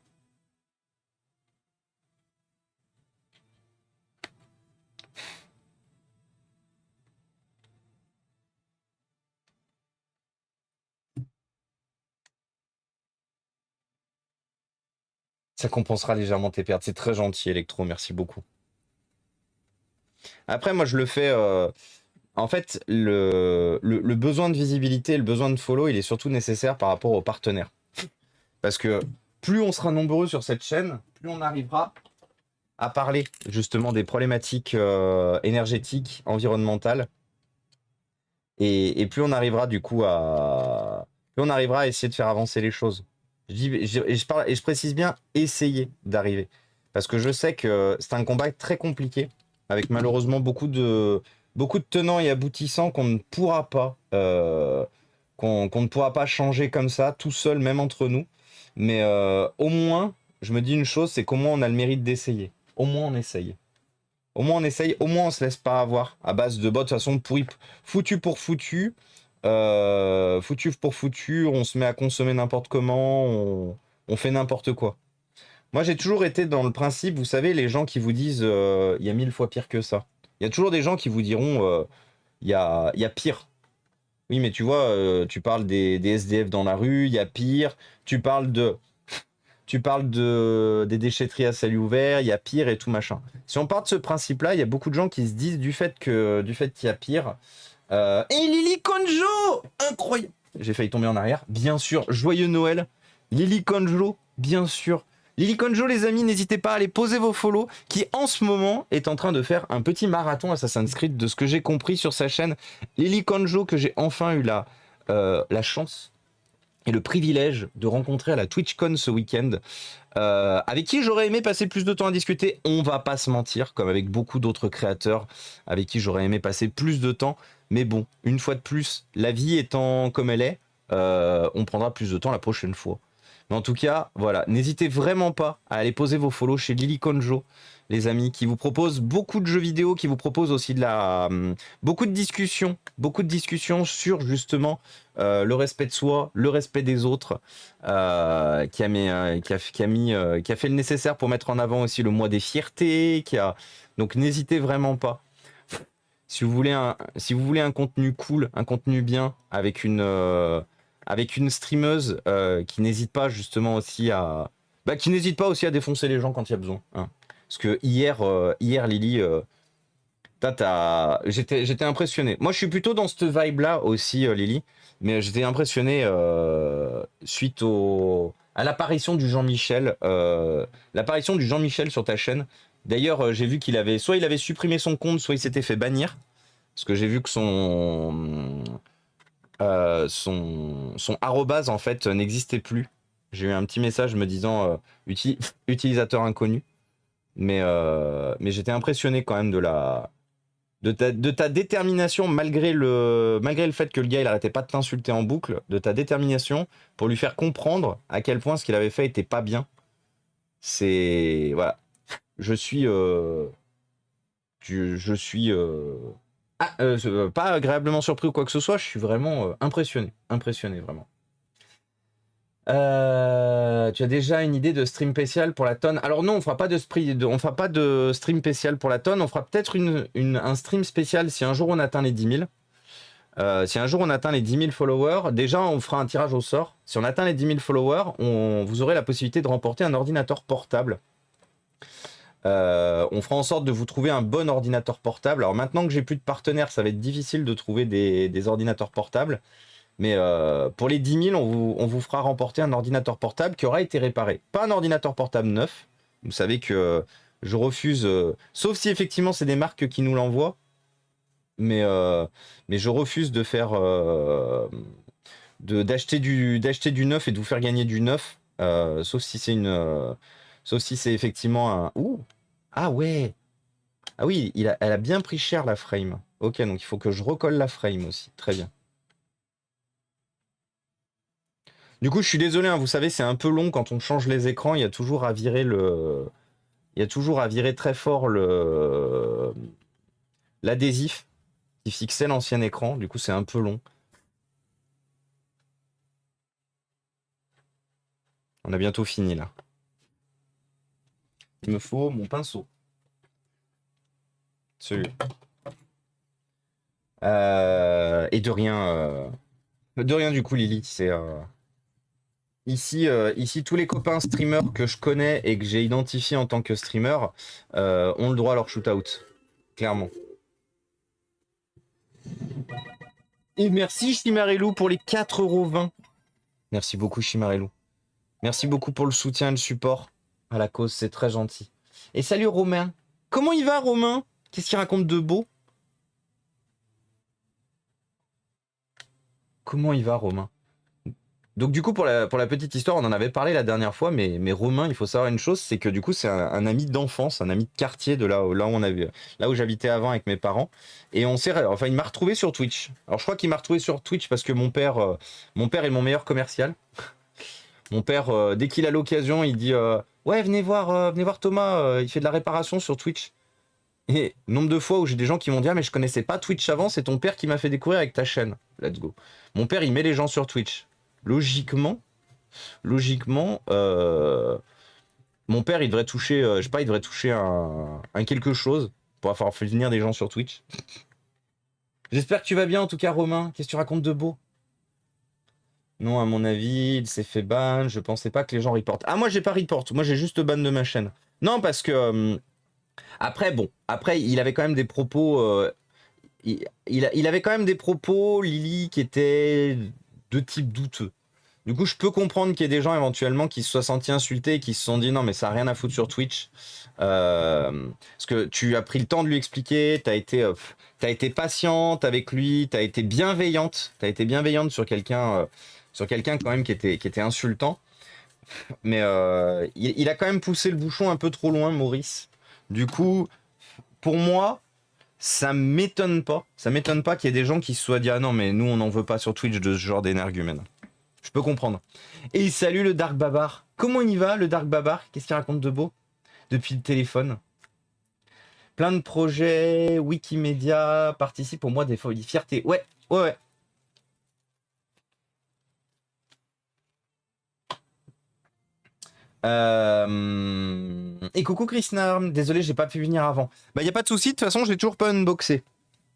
Ça compensera légèrement tes pertes. C'est très gentil, Electro, merci beaucoup. Après, moi, je le fais... En fait, le besoin de visibilité, le besoin de follow, il est surtout nécessaire par rapport aux partenaires. Parce que plus on sera nombreux sur cette chaîne, plus on arrivera à parler justement des problématiques énergétiques, environnementales. Et plus on arrivera du coup plus on arrivera à essayer de faire avancer les choses. Je précise bien essayer d'arriver. Parce que je sais que c'est un combat très compliqué, avec malheureusement beaucoup de tenants et aboutissants qu'on ne pourra pas qu'on ne pourra pas changer comme ça, tout seul, même entre nous. Mais au moins, je me dis une chose, c'est qu'au moins on a le mérite d'essayer. Au moins on essaye. Au moins on essaye, au moins on se laisse pas avoir à base de bots, de toute façon foutu pour foutu, on se met à consommer n'importe comment, on fait n'importe quoi. Moi j'ai toujours été dans le principe, vous savez, les gens qui vous disent il y a 1000 fois pire que ça. Il y a toujours des gens qui vous diront il y a pire. Oui mais tu vois, tu parles des SDF dans la rue, il y a pire, tu parles des déchetteries à ciel ouvert, il y a pire et tout machin. Si on part de ce principe-là, il y a beaucoup de gens qui se disent du fait qu'il y a pire. Et Lily Konjo, incroyable. J'ai failli tomber en arrière. Bien sûr, joyeux Noël. Lily Konjo, bien sûr. Lily Konjo, les amis, n'hésitez pas à aller poser vos follow, qui en ce moment est en train de faire un petit marathon Assassin's Creed de ce que j'ai compris sur sa chaîne. Lily Konjo, que j'ai enfin eu la chance et le privilège de rencontrer à la TwitchCon ce week-end, avec qui j'aurais aimé passer plus de temps à discuter, on va pas se mentir, comme avec beaucoup d'autres créateurs avec qui j'aurais aimé passer plus de temps, mais bon, une fois de plus, la vie étant comme elle est, on prendra plus de temps la prochaine fois. Mais en tout cas, voilà, n'hésitez vraiment pas à aller poser vos follow chez Lily Konjo, les amis, qui vous propose beaucoup de jeux vidéo, qui vous propose aussi beaucoup de discussions sur justement le respect de soi, le respect des autres, qui a fait le nécessaire pour mettre en avant aussi le mois des fiertés, donc n'hésitez vraiment pas. Si vous voulez un contenu cool, un contenu bien, avec une streameuse qui n'hésite pas justement aussi à défoncer les gens quand il y a besoin. Hein. Parce que hier Lily, j'étais impressionné. Moi, je suis plutôt dans cette vibe-là aussi, Lily, mais j'étais impressionné suite à l'apparition du Jean-Michel, sur ta chaîne. D'ailleurs, j'ai vu qu'il avait supprimé son compte, soit il s'était fait bannir, parce que j'ai vu que son arrobase en fait n'existait plus. J'ai eu un petit message me disant utilisateur inconnu, mais j'étais impressionné quand même de ta détermination malgré le fait que le gars il arrêtait pas de t'insulter en boucle, de ta détermination pour lui faire comprendre à quel point ce qu'il avait fait était pas bien. C'est voilà, je suis pas agréablement surpris ou quoi que ce soit, je suis vraiment impressionné vraiment. Tu as déjà une idée de stream spécial pour la tonne? Alors non, on fera pas de stream spécial pour la tonne, on fera peut-être un stream spécial si un jour on atteint les 10 000. Si un jour on atteint les 10 000 followers, déjà on fera un tirage au sort. Si on atteint les 10 000 followers, vous aurez la possibilité de remporter un ordinateur portable. On fera en sorte de vous trouver un bon ordinateur portable. Alors maintenant que j'ai plus de partenaires, ça va être difficile de trouver des ordinateurs portables. Mais pour les 10 000, on vous fera remporter un ordinateur portable qui aura été réparé. Pas un ordinateur portable neuf. Vous savez que je refuse, sauf si effectivement c'est des marques qui nous l'envoient. Mais je refuse de faire d'acheter du neuf et de vous faire gagner du neuf. Sauf si c'est effectivement un... Ouh. Ah ouais. Ah oui, elle a bien pris cher la frame. Ok, donc il faut que je recolle la frame aussi. Très bien. Du coup, je suis désolé, hein, vous savez, c'est un peu long quand on change les écrans. Il y a toujours à virer très fort l'adhésif qui fixait l'ancien écran. Du coup, c'est un peu long. On a bientôt fini là. Il me faut mon pinceau. Celui. Et de rien. De rien du coup, Lily. C'est ici, tous les copains streamers que je connais et que j'ai identifiés en tant que streamer ont le droit à leur shootout. Clairement. Et merci Chimarelou pour les 4,20 €. Merci beaucoup Chimarelou. Merci beaucoup pour le soutien et le support à la cause, c'est très gentil. Et salut Romain. Comment il va Romain? Qu'est-ce qu'il raconte de beau? Comment il va Romain? Donc du coup pour la petite histoire, on en avait parlé la dernière fois, mais Romain, il faut savoir une chose, c'est que du coup c'est un ami d'enfance, un ami de quartier de là où j'habitais avant avec mes parents, et il m'a retrouvé sur Twitch. Alors je crois qu'il m'a retrouvé sur Twitch parce que mon père est mon meilleur commercial. Mon père, dès qu'il a l'occasion, il dit ouais venez voir Thomas, il fait de la réparation sur Twitch. Et nombre de fois où j'ai des gens qui m'ont dit ah mais je connaissais pas Twitch avant, c'est ton père qui m'a fait découvrir avec ta chaîne. Let's go. Mon père il met les gens sur Twitch. Logiquement, mon père il devrait toucher, je sais pas, il devrait toucher un quelque chose pour avoir fait venir des gens sur Twitch. J'espère que tu vas bien en tout cas Romain. Qu'est-ce que tu racontes de beau? Non, à mon avis, il s'est fait ban. Je pensais pas que les gens reportent. Ah moi j'ai pas report, moi j'ai juste ban de ma chaîne. Non parce que après il avait quand même des propos. Il avait quand même des propos, Lily, qui étaient de type douteux. Du coup, je peux comprendre qu'il y ait des gens éventuellement qui se soient sentis insultés et qui se sont dit non, mais ça n'a rien à foutre sur Twitch. Parce que tu as pris le temps de lui expliquer, t'as été patiente avec lui, t'as été bienveillante. T'as été bienveillante sur quelqu'un quand même qui était insultant. Mais il a quand même poussé le bouchon un peu trop loin, Maurice. Du coup, pour moi, ça m'étonne pas. Ça m'étonne pas qu'il y ait des gens qui se soient dit ah non, mais nous on n'en veut pas sur Twitch de ce genre d'énergumène. Je peux comprendre. Et salut le Dark Babar. Comment il va le Dark Babar? Qu'est-ce qu'il raconte de beau depuis le téléphone? Plein de projets, Wikimedia, participe au mois des folies. Fierté. Ouais, ouais, ouais. Et coucou Krishna, désolé j'ai pas pu venir avant. Bah y a pas de souci, de toute façon j'ai toujours pas unboxé.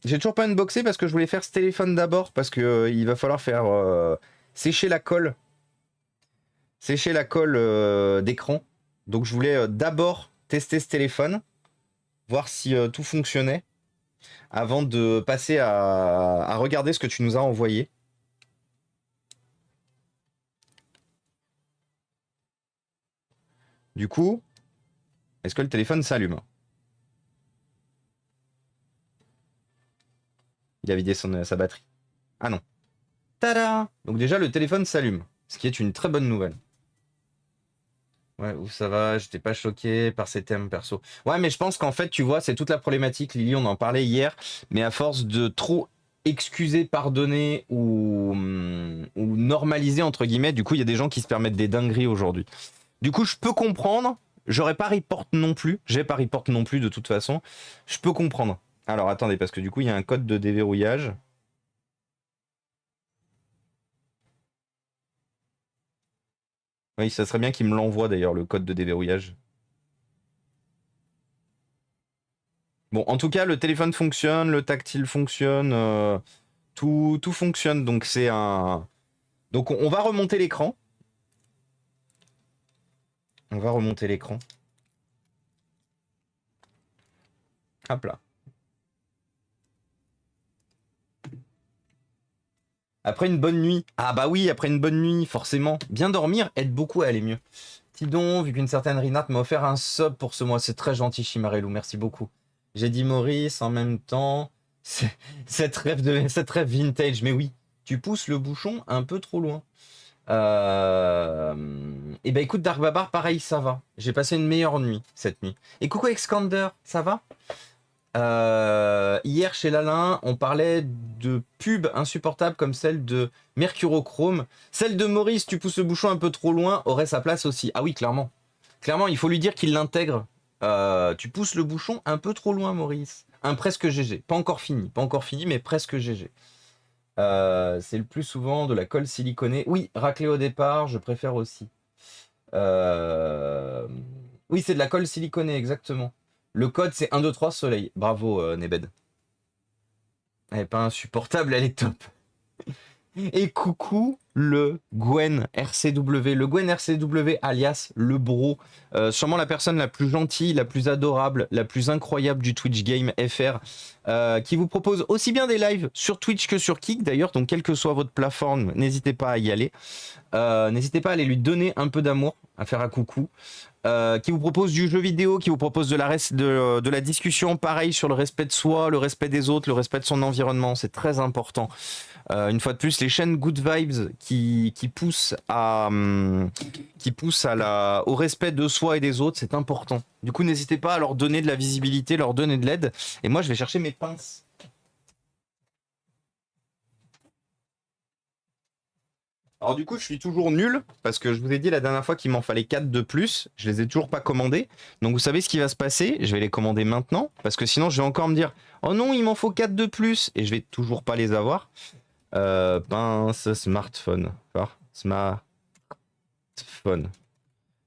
J'ai toujours pas unboxé parce que je voulais faire ce téléphone d'abord parce que il va falloir faire sécher la colle. Sécher la colle d'écran. Donc je voulais d'abord tester ce téléphone, voir si tout fonctionnait avant de passer à regarder ce que tu nous as envoyé. Du coup, est-ce que le téléphone s'allume? Il a vidé sa batterie. Ah non. Tada! Donc déjà, le téléphone s'allume, ce qui est une très bonne nouvelle. Ouais, où ça va, j'étais pas choqué par ces thèmes perso. Ouais, mais je pense qu'en fait, tu vois, c'est toute la problématique, Lily, on en parlait hier, mais à force de trop excuser, pardonner ou normaliser, entre guillemets, du coup, il y a des gens qui se permettent des dingueries aujourd'hui. Du coup, je peux comprendre, j'aurais pas report non plus, j'ai pas report non plus de toute façon, je peux comprendre. Alors attendez, parce que du coup, il y a un code de déverrouillage. Oui, ça serait bien qu'il me l'envoie d'ailleurs, le code de déverrouillage. Bon, en tout cas, le téléphone fonctionne, le tactile fonctionne, tout fonctionne. Donc c'est un. Donc on va remonter l'écran. On va remonter l'écran. Hop là. Après une bonne nuit. Ah bah oui, après une bonne nuit, forcément. Bien dormir aide beaucoup à aller mieux. Tidon, vu qu'une certaine Rinat m'a offert un sub pour ce mois, c'est très gentil, Chimarelou, merci beaucoup. J'ai dit Maurice en même temps. Cette rêve vintage, mais oui, tu pousses le bouchon un peu trop loin. Et ben écoute, Dark Babar, pareil, ça va. J'ai passé une meilleure nuit cette nuit. Et coucou Excander, ça va? Hier chez Lalin, on parlait de pubs insupportables comme celle de Mercurochrome. Celle de Maurice, tu pousses le bouchon un peu trop loin, aurait sa place aussi. Ah oui, clairement. Clairement, il faut lui dire qu'il l'intègre. Tu pousses le bouchon un peu trop loin, Maurice. Un presque GG. Pas encore fini, mais presque GG. C'est le plus souvent de la colle siliconée. Oui, raclée au départ, je préfère aussi. Oui, c'est de la colle siliconée, exactement. Le code, c'est 1, 2, 3 soleil. Bravo, Nebed. Elle est pas insupportable, elle est top. Et coucou le Gwen RCW. Le Gwen RCW alias le bro. Sûrement la personne la plus gentille, la plus adorable, la plus incroyable du Twitch Game FR. Qui vous propose aussi bien des lives sur Twitch que sur Kick d'ailleurs. Donc quelle que soit votre plateforme, n'hésitez pas à y aller. N'hésitez pas à aller lui donner un peu d'amour, à faire un coucou. Qui vous propose du jeu vidéo, qui vous propose de la discussion, pareil sur le respect de soi, le respect des autres, le respect de son environnement, c'est très important. Une fois de plus, les chaînes Good Vibes qui poussent au respect de soi et des autres, c'est important. Du coup, n'hésitez pas à leur donner de la visibilité, leur donner de l'aide. Et moi, je vais chercher mes pinces. Alors du coup, je suis toujours nul, parce que je vous ai dit la dernière fois qu'il m'en fallait 4 de plus. Je les ai toujours pas commandés. Donc vous savez ce qui va se passer? Je vais les commander maintenant, parce que sinon je vais encore me dire « Oh non, il m'en faut 4 de plus !» Et je vais toujours pas les avoir. Pince, smartphone. Smartphone.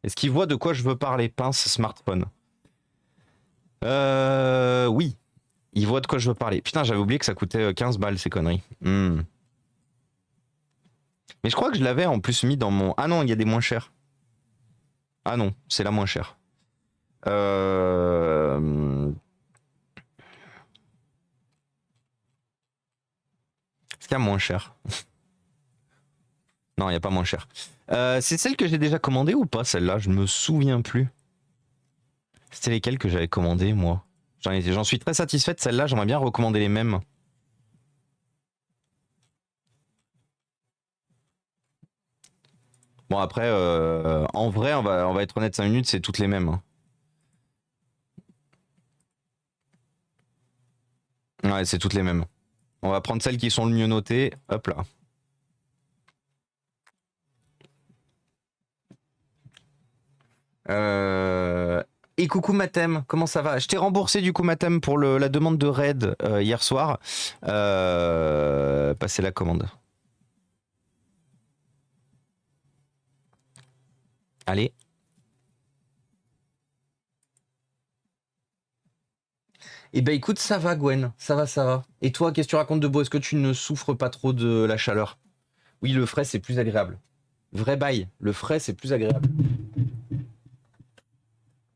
Est-ce qu'il voit de quoi je veux parler? Pince, smartphone. Oui. Il voit de quoi je veux parler. Putain, j'avais oublié que ça coûtait 15 balles, ces conneries. Mais je crois que je l'avais en plus mis dans mon... Ah non, il y a des moins chers. Ah non, c'est la moins chère. Est-ce qu'il y a moins cher? Non, il n'y a pas moins cher. C'est celle que j'ai déjà commandée ou pas, celle-là? Je me souviens plus. C'était lesquelles que j'avais commandées, moi? J'en suis très satisfait de celle-là, j'aimerais bien recommander les mêmes. Bon, après, en vrai, on va être honnête 5 minutes, c'est toutes les mêmes, hein. Ouais, c'est toutes les mêmes. On va prendre celles qui sont le mieux notées. Hop là. Et coucou Mathem, comment ça va? Je t'ai remboursé du coup Mathem pour la demande de raid hier soir. Passez la commande. Allez. Eh ben écoute, ça va Gwen, ça va, ça va. Et toi, qu'est-ce que tu racontes de beau? Est-ce que tu ne souffres pas trop de la chaleur? Oui, le frais c'est plus agréable. Vrai bail, le frais c'est plus agréable.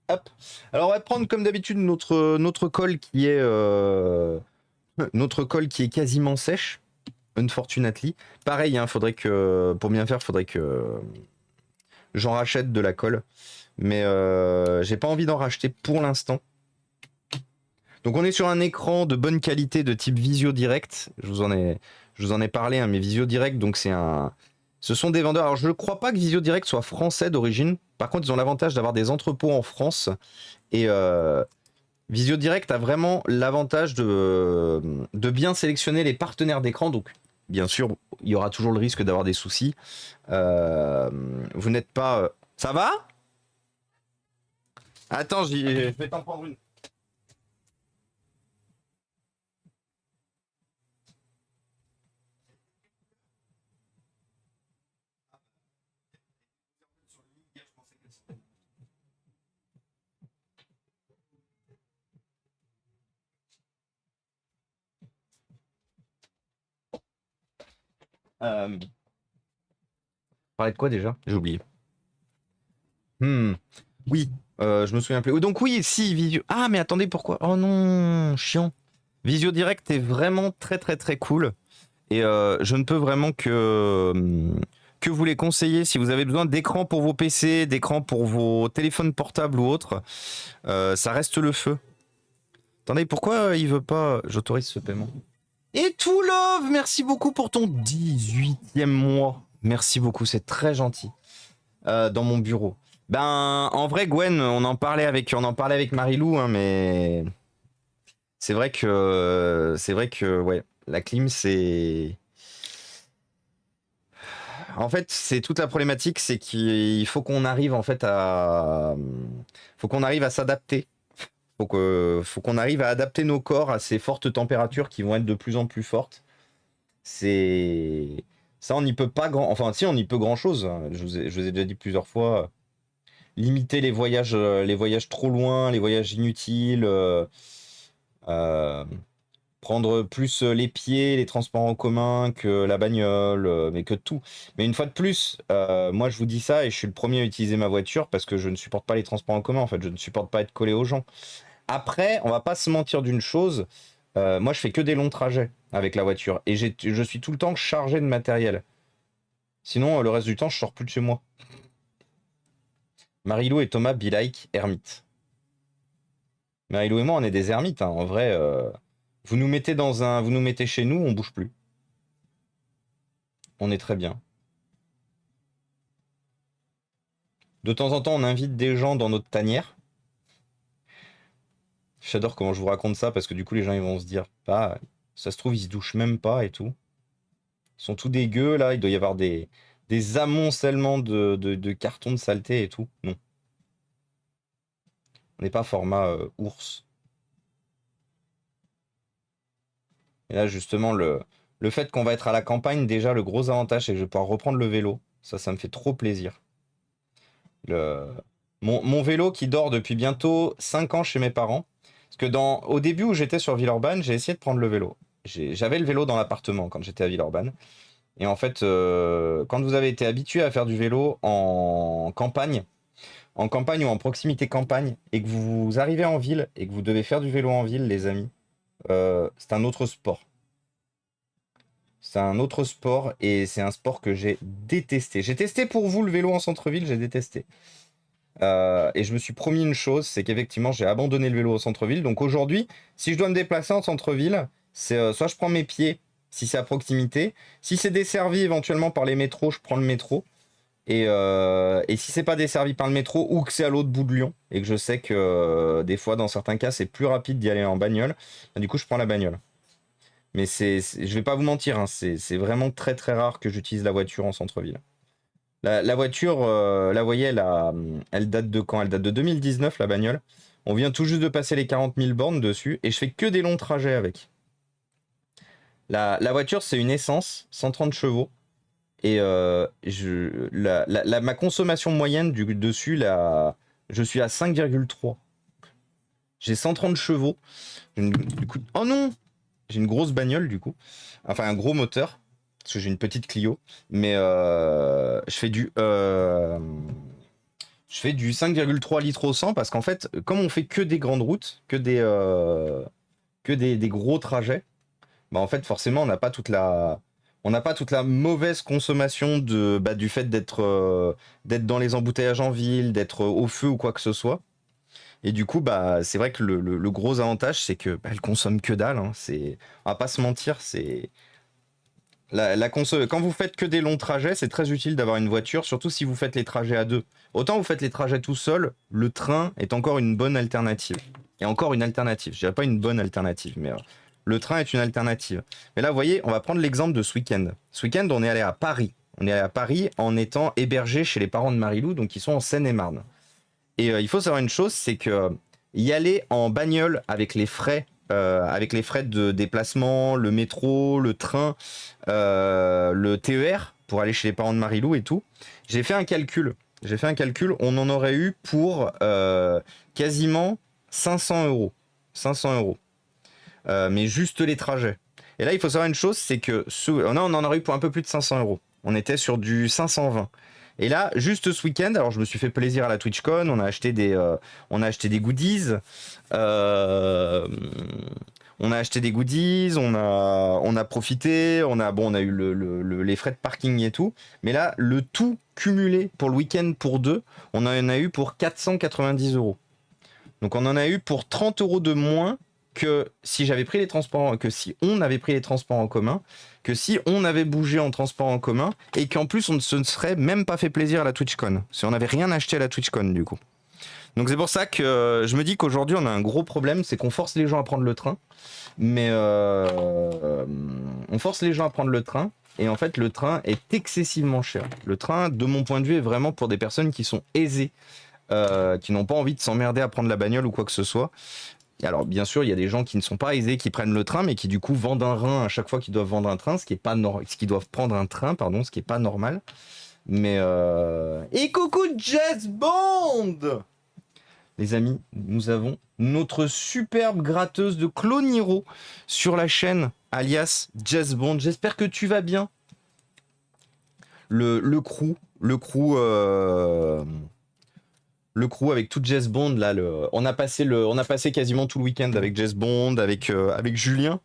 Hop. Alors on va prendre comme d'habitude notre colle qui est notre colle qui est quasiment sèche, unfortunately. Pareil, hein, faudrait que pour bien faire, faudrait que j'en rachète de la colle, mais j'ai pas envie d'en racheter pour l'instant. Donc on est sur un écran de bonne qualité de type Visio Direct. Je vous en ai parlé, hein, mais Visio Direct, donc ce sont des vendeurs. Alors je ne crois pas que Visio Direct soit français d'origine. Par contre, ils ont l'avantage d'avoir des entrepôts en France. Et Visio Direct a vraiment l'avantage de bien sélectionner les partenaires d'écran. Donc bien sûr, il y aura toujours le risque d'avoir des soucis. Vous n'êtes pas... Ça va? Attends, je vais t'en prendre une. Parler de quoi déjà? J'ai oublié. Oui, je me souviens plus. Oh, donc oui, si, Visio... Ah, mais attendez, pourquoi? Oh non, chiant. Visio Direct est vraiment très très très cool. Et je ne peux vraiment que vous les conseiller si vous avez besoin d'écran pour vos PC, d'écran pour vos téléphones portables ou autres. Ça reste le feu. Attendez, pourquoi il veut pas... J'autorise ce paiement. Et tout love, merci beaucoup pour ton 18e mois. Merci beaucoup, c'est très gentil. Dans mon bureau. Ben, en vrai, Gwen, on en parlait avec Marilou, hein, mais c'est vrai que, ouais, la clim, c'est, en fait, c'est toute la problématique, c'est qu'il faut qu'on arrive en fait faut qu'on arrive à s'adapter. Faut qu'on arrive à adapter nos corps à ces fortes températures qui vont être de plus en plus fortes. C'est ça, on n'y peut pas enfin, si, on y peut grand chose, hein. Je vous ai déjà dit plusieurs fois. Limiter les voyages trop loin, les voyages inutiles, euh, prendre plus les pieds, les transports en commun que la bagnole, mais que tout. Mais une fois de plus, moi je vous dis ça et je suis le premier à utiliser ma voiture parce que je ne supporte pas les transports en commun, en fait, je ne supporte pas être collé aux gens. Après, on va pas se mentir d'une chose, moi je fais que des longs trajets avec la voiture et je suis tout le temps chargé de matériel. Sinon, le reste du temps, je sors plus de chez moi. Marilou et Thomas be like ermites. Marilou et moi, on est des ermites, hein. En vrai, vous nous mettez chez nous, on bouge plus. On est très bien. De temps en temps, on invite des gens dans notre tanière. J'adore comment je vous raconte ça parce que du coup, les gens ils vont se dire, bah, ça se trouve, ils se douchent même pas et tout. Ils sont tout dégueux là. Il doit y avoir des amoncellements de cartons de saleté et tout. Non, on n'est pas format ours. Et là, justement, le fait qu'on va être à la campagne, déjà, le gros avantage, c'est que je vais pouvoir reprendre le vélo. Ça me fait trop plaisir. Le... mon vélo qui dort depuis bientôt 5 ans chez mes parents. Parce que au début où j'étais sur Villeurbanne, j'ai essayé de prendre le vélo. J'avais le vélo dans l'appartement quand j'étais à Villeurbanne. Et en fait, quand vous avez été habitué à faire du vélo en campagne ou en proximité campagne, et que vous arrivez en ville et que vous devez faire du vélo en ville, les amis, c'est un autre sport. C'est un autre sport et c'est un sport que j'ai détesté. J'ai testé pour vous le vélo en centre-ville, j'ai détesté. Et je me suis promis une chose, c'est qu'effectivement j'ai abandonné le vélo au centre-ville. Donc aujourd'hui, si je dois me déplacer en centre-ville, c'est soit je prends mes pieds, si c'est à proximité. Si c'est desservi éventuellement par les métros, je prends le métro. Et si c'est pas desservi par le métro ou que c'est à l'autre bout de Lyon et que je sais que des fois dans certains cas c'est plus rapide d'y aller en bagnole, bah, du coup je prends la bagnole. Mais je vais pas vous mentir, hein, c'est vraiment très très rare que j'utilise la voiture en centre-ville. La voiture, la voyez, elle date de quand? Elle date de 2019, la bagnole. On vient tout juste de passer les 40 000 bornes dessus et je fais que des longs trajets avec. La voiture, c'est une essence, 130 chevaux. Et ma consommation moyenne dessus, je suis à 5,3. J'ai 130 chevaux. Oh non! J'ai une grosse bagnole du coup. Enfin, un gros moteur. Parce que j'ai une petite Clio. Mais je fais du 5,3 litres au 100 parce qu'en fait, comme on fait que des grandes routes, que des gros trajets, bah en fait, forcément, on n'a pas toute la mauvaise consommation du fait d'être dans les embouteillages en ville, d'être au feu ou quoi que ce soit. Et du coup, bah, c'est vrai que le gros avantage, c'est que elle consomme que dalle. Hein. On va pas se mentir, c'est quand vous faites que des longs trajets, c'est très utile d'avoir une voiture, surtout si vous faites les trajets à deux. Autant vous faites les trajets tout seul, le train est encore une bonne alternative. Et encore une alternative. Je dirais pas une bonne alternative, mais le train est une alternative. Mais là, vous voyez, on va prendre l'exemple de ce week-end. Ce week-end, on est allé à Paris. On est allé à Paris en étant hébergé chez les parents de Marilou, donc ils sont en Seine-et-Marne. Et il faut savoir une chose, c'est que y aller en bagnole avec les frais de déplacement, le métro, le train, le TER pour aller chez les parents de Marilou et tout, j'ai fait un calcul. On en aurait eu pour quasiment 500 euros. 500 euros. Mais juste les trajets. Et là, il faut savoir une chose, c'est que on en aurait eu pour un peu plus de 500 euros. On était sur du 520. Et là, juste ce week-end, alors je me suis fait plaisir à la TwitchCon, on a acheté des goodies. On a acheté des goodies, on a profité, on a eu les frais de parking et tout. Mais là, le tout cumulé pour le week-end pour deux, on en a eu pour 490 euros. Donc on en a eu pour 30 euros de moins que si j'avais pris les transports, que si on avait pris les transports en commun, que si on avait bougé en transport en commun, et qu'en plus on ne se serait même pas fait plaisir à la TwitchCon. Si on n'avait rien acheté à la TwitchCon du coup. Donc c'est pour ça que je me dis qu'aujourd'hui on a un gros problème, c'est qu'on force les gens à prendre le train, mais on force les gens à prendre le train, et en fait le train est excessivement cher. Le train, de mon point de vue, est vraiment pour des personnes qui sont aisées, qui n'ont pas envie de s'emmerder à prendre la bagnole ou quoi que ce soit. Alors bien sûr, il y a des gens qui ne sont pas aisés, qui prennent le train, mais qui du coup vendent un rein à chaque fois qu'ils doivent vendre un train, ce qui doivent prendre un train, pardon, ce qui est pas normal. Mais et coucou Jess Bond, les amis, nous avons notre superbe gratteuse de Cloniro sur la chaîne, alias Jess Bond. J'espère que tu vas bien. Le crew. Le crew avec toute Jess Bond là, on a passé quasiment tout le week-end avec Jess Bond, avec Julien,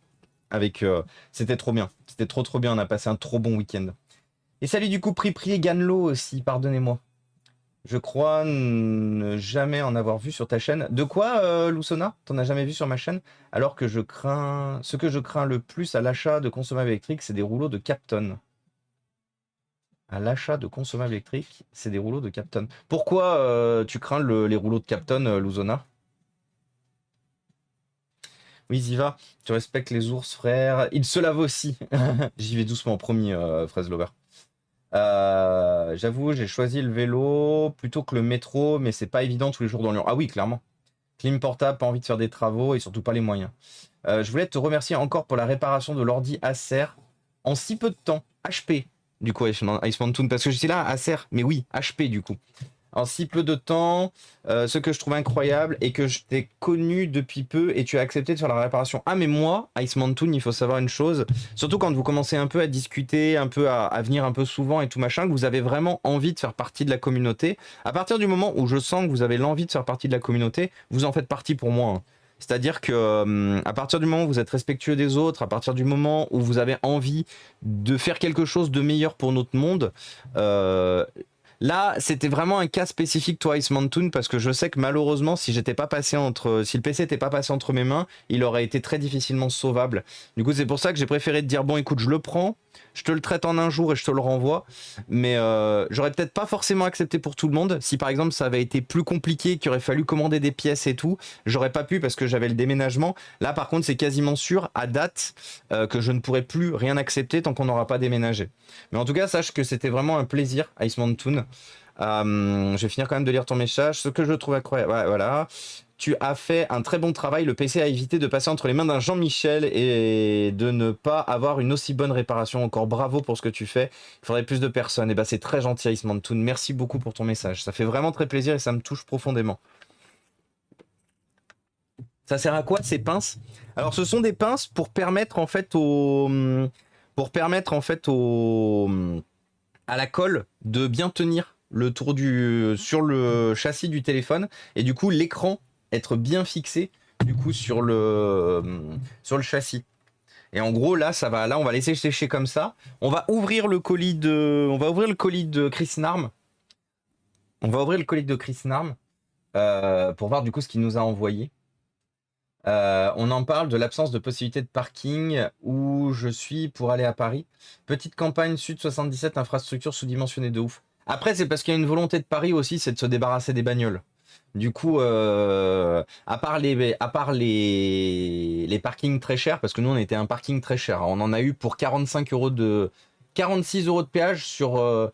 c'était trop bien, c'était trop bien, on a passé un trop bon week-end. Et salut du coup Pripri et Ganlo aussi, pardonnez-moi. Je crois ne jamais en avoir vu sur ta chaîne. De quoi, Loussona? T'en as jamais vu sur ma chaîne? Alors que ce que je crains le plus à l'achat de consommables électriques, c'est des rouleaux de Kapton. À l'achat de consommables électriques, c'est des rouleaux de Kapton. Pourquoi tu crains les rouleaux de Kapton, Luzona? Oui, Ziva, tu respectes les ours, frère. Ils se lavent aussi. J'y vais doucement, promis, Fraise Lover. J'avoue, j'ai choisi le vélo plutôt que le métro, mais c'est pas évident tous les jours dans Lyon. Ah oui, clairement. Clim portable, pas envie de faire des travaux et surtout pas les moyens. Je voulais te remercier encore pour la réparation de l'ordi Acer en si peu de temps. HP. Du coup, Iceman Toon, parce que je suis là, Acer, mais oui, HP du coup. En si peu de temps, ce que je trouve incroyable et que je t'ai connu depuis peu et tu as accepté de faire la réparation. Ah, mais moi, Iceman Toon, il faut savoir une chose, surtout quand vous commencez un peu à discuter, un peu à venir un peu souvent et tout machin, que vous avez vraiment envie de faire partie de la communauté. À partir du moment où je sens que vous avez l'envie de faire partie de la communauté, vous en faites partie pour moi. Hein. C'est-à-dire que à partir du moment où vous êtes respectueux des autres, à partir du moment où vous avez envie de faire quelque chose de meilleur pour notre monde, là, c'était vraiment un cas spécifique, toi, Iceman Toon, parce que je sais que malheureusement, si le PC n'était pas passé entre mes mains, il aurait été très difficilement sauvable. Du coup, c'est pour ça que j'ai préféré te dire, bon, écoute, je le prends, je te le traite en un jour et je te le renvoie. Mais j'aurais peut-être pas forcément accepté pour tout le monde. Si par exemple, ça avait été plus compliqué, qu'il aurait fallu commander des pièces et tout, j'aurais pas pu parce que j'avais le déménagement. Là, par contre, c'est quasiment sûr, à date, que je ne pourrai plus rien accepter tant qu'on n'aura pas déménagé. Mais en tout cas, sache que c'était vraiment un plaisir, Iceman Toon. Je vais finir quand même de lire ton message. Ce que je trouve incroyable, ouais, voilà. Tu as fait un très bon travail. Le PC a évité de passer entre les mains d'un Jean-Michel et de ne pas avoir une aussi bonne réparation. Encore bravo pour ce que tu fais. Il faudrait plus de personnes. Et bah, c'est très gentil, Iceman Toon. Merci beaucoup pour ton message. Ça fait vraiment très plaisir et ça me touche profondément. Ça sert à quoi ces pinces? Alors, ce sont des pinces pour permettre en fait à la colle de bien tenir le tour sur le châssis du téléphone et du coup l'écran être bien fixé du coup sur le châssis. Et en gros là ça va, là on va laisser sécher comme ça. On va ouvrir le colis de Chris Narm. Pour voir du coup ce qu'il nous a envoyé. On en parle de l'absence de possibilité de parking où je suis pour aller à Paris. Petite campagne Sud 77, infrastructure sous-dimensionnée de ouf. Après, c'est parce qu'il y a une volonté de Paris aussi, c'est de se débarrasser des bagnoles. Du coup, à part les parkings très chers, parce que nous on était un parking très cher, on en a eu pour 46 € de péage sur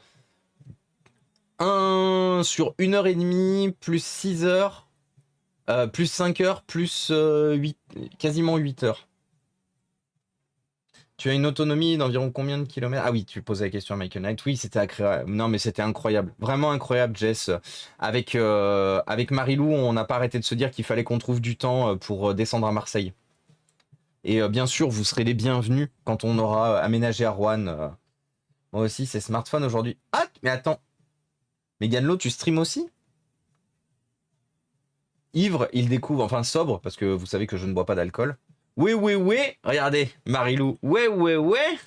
1h30 plus 6 heures. Plus 5 heures, plus 8, quasiment 8 heures. Tu as une autonomie d'environ combien de kilomètres? Ah oui, tu posais la question à Michael Knight. Oui, c'était agréable. Non, mais c'était incroyable. Vraiment incroyable, Jess. Avec Marilou, on n'a pas arrêté de se dire qu'il fallait qu'on trouve du temps pour descendre à Marseille. Et bien sûr, vous serez les bienvenus quand on aura aménagé à Rouen. Moi aussi, c'est smartphone aujourd'hui. Ah, mais attends. Meganlo, tu stream aussi? Ivre, il découvre, enfin sobre, parce que vous savez que je ne bois pas d'alcool. Oui, oui, oui, regardez, Marilou. Ouais, ouais, ouais.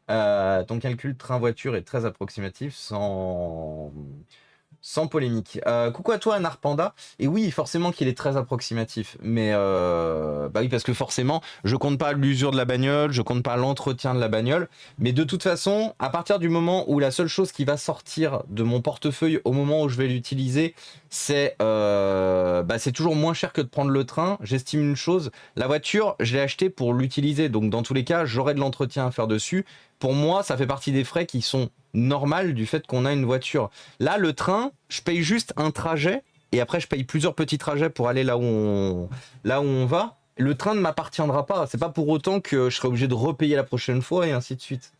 Ton calcul train-voiture est très approximatif, sans polémique. Coucou à toi, Narpanda. Et oui, forcément qu'il est très approximatif. Mais bah oui, parce que forcément, je compte pas l'usure de la bagnole, je compte pas l'entretien de la bagnole. Mais de toute façon, à partir du moment où la seule chose qui va sortir de mon portefeuille au moment où je vais l'utiliser, c'est toujours moins cher que de prendre le train. J'estime une chose, la voiture, je l'ai achetée pour l'utiliser. Donc dans tous les cas, j'aurai de l'entretien à faire dessus. Pour moi, ça fait partie des frais qui sont normaux du fait qu'on a une voiture. Là, le train, je paye juste un trajet et après je paye plusieurs petits trajets pour aller là où on va. Le train ne m'appartiendra pas. C'est pas pour autant que je serai obligé de repayer la prochaine fois et ainsi de suite.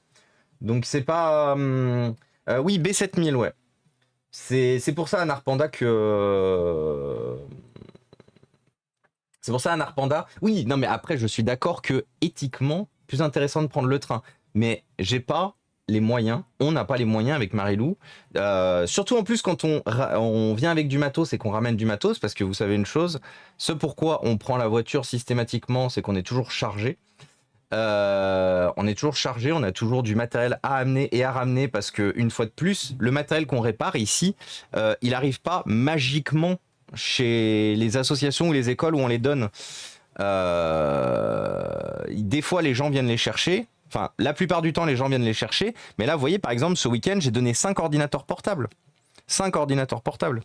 Donc c'est pas... oui, B7000, ouais. C'est pour ça, Narpanda, que... C'est pour ça, Narpanda... Oui, non, mais après, je suis d'accord que, éthiquement, plus intéressant de prendre le train. Mais j'ai pas les moyens, on n'a pas les moyens avec Marilou. Surtout en plus quand on vient avec du matos et qu'on ramène du matos, parce que vous savez une chose, ce pourquoi on prend la voiture systématiquement, c'est qu'on est toujours chargé. On a toujours du matériel à amener et à ramener, parce que une fois de plus, le matériel qu'on répare ici, il n'arrive pas magiquement chez les associations ou les écoles où on les donne. Des fois les gens viennent les chercher. Enfin, la plupart du temps, les gens viennent les chercher. Mais là, vous voyez, par exemple, ce week-end, j'ai donné 5 ordinateurs portables. 5 ordinateurs portables.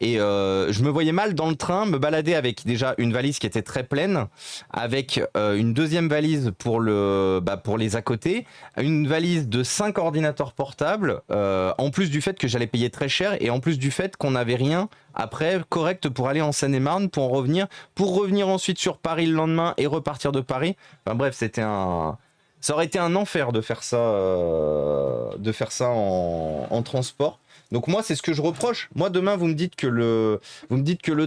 Et je me voyais mal dans le train, me balader avec déjà une valise qui était très pleine, avec une deuxième valise pour les à côté, une valise de 5 ordinateurs portables, en plus du fait que j'allais payer très cher, et en plus du fait qu'on n'avait rien après correct pour aller en Seine-et-Marne, pour revenir ensuite sur Paris le lendemain et repartir de Paris. Enfin bref, ça aurait été un enfer de faire ça en transport. Donc moi, c'est ce que je reproche. Moi, demain, vous me dites que le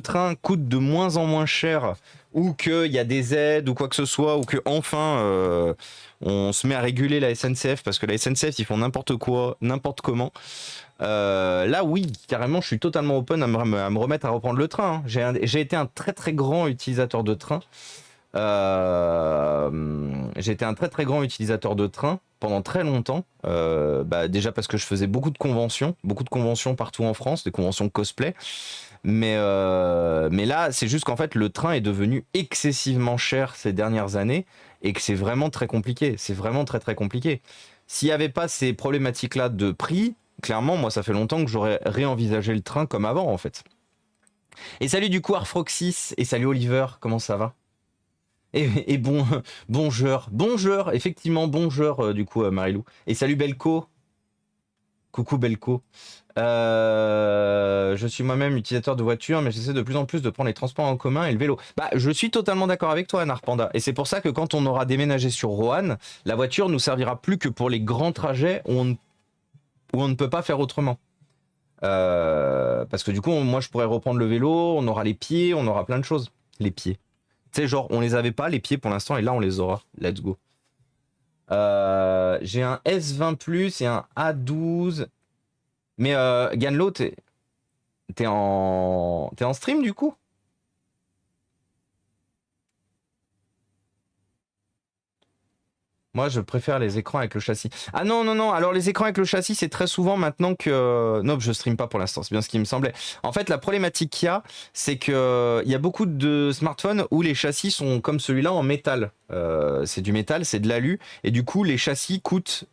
train coûte de moins en moins cher, ou qu'il y a des aides ou quoi que ce soit, ou que enfin on se met à réguler la SNCF, parce que la SNCF, ils font n'importe quoi, n'importe comment. Là, oui, carrément, je suis totalement open à me remettre à reprendre le train, hein. J'ai été un très très grand utilisateur de train. J'ai été un très très grand utilisateur de train pendant très longtemps. Déjà parce que je faisais beaucoup de conventions partout en France, des conventions cosplay. Mais là, c'est juste qu'en fait, le train est devenu excessivement cher ces dernières années et que c'est vraiment très compliqué. C'est vraiment très très compliqué. S'il n'y avait pas ces problématiques-là de prix, clairement, moi, ça fait longtemps que j'aurais réenvisagé le train comme avant, en fait. Et salut du coup Arfroxys et salut Oliver, comment ça va? Et bonjour, effectivement, bonjour du coup Marilou. Et salut Belco. Coucou Belco. Je suis moi-même utilisateur de voiture, mais j'essaie de plus en plus de prendre les transports en commun et le vélo. Bah, je suis totalement d'accord avec toi, Narpanda. Et c'est pour ça que quand on aura déménagé sur Roanne, la voiture nous servira plus que pour les grands trajets où on ne peut pas faire autrement. Parce que du coup, moi, je pourrais reprendre le vélo, on aura les pieds, on aura plein de choses. Les pieds. Tu sais, genre, on les avait pas, les pieds pour l'instant, et là, on les aura. Let's go. J'ai un S20 Plus et un A12. Mais Ganlo, t'es en stream du coup? Moi, je préfère les écrans avec le châssis. Ah non, non, non. Alors, les écrans avec le châssis, c'est très souvent maintenant que... Non, je stream pas pour l'instant. C'est bien ce qui me semblait. En fait, la problématique qu'il y a, c'est que il y a beaucoup de smartphones où les châssis sont comme celui-là en métal. C'est du métal, c'est de l'alu. Et du coup, les châssis coûtent...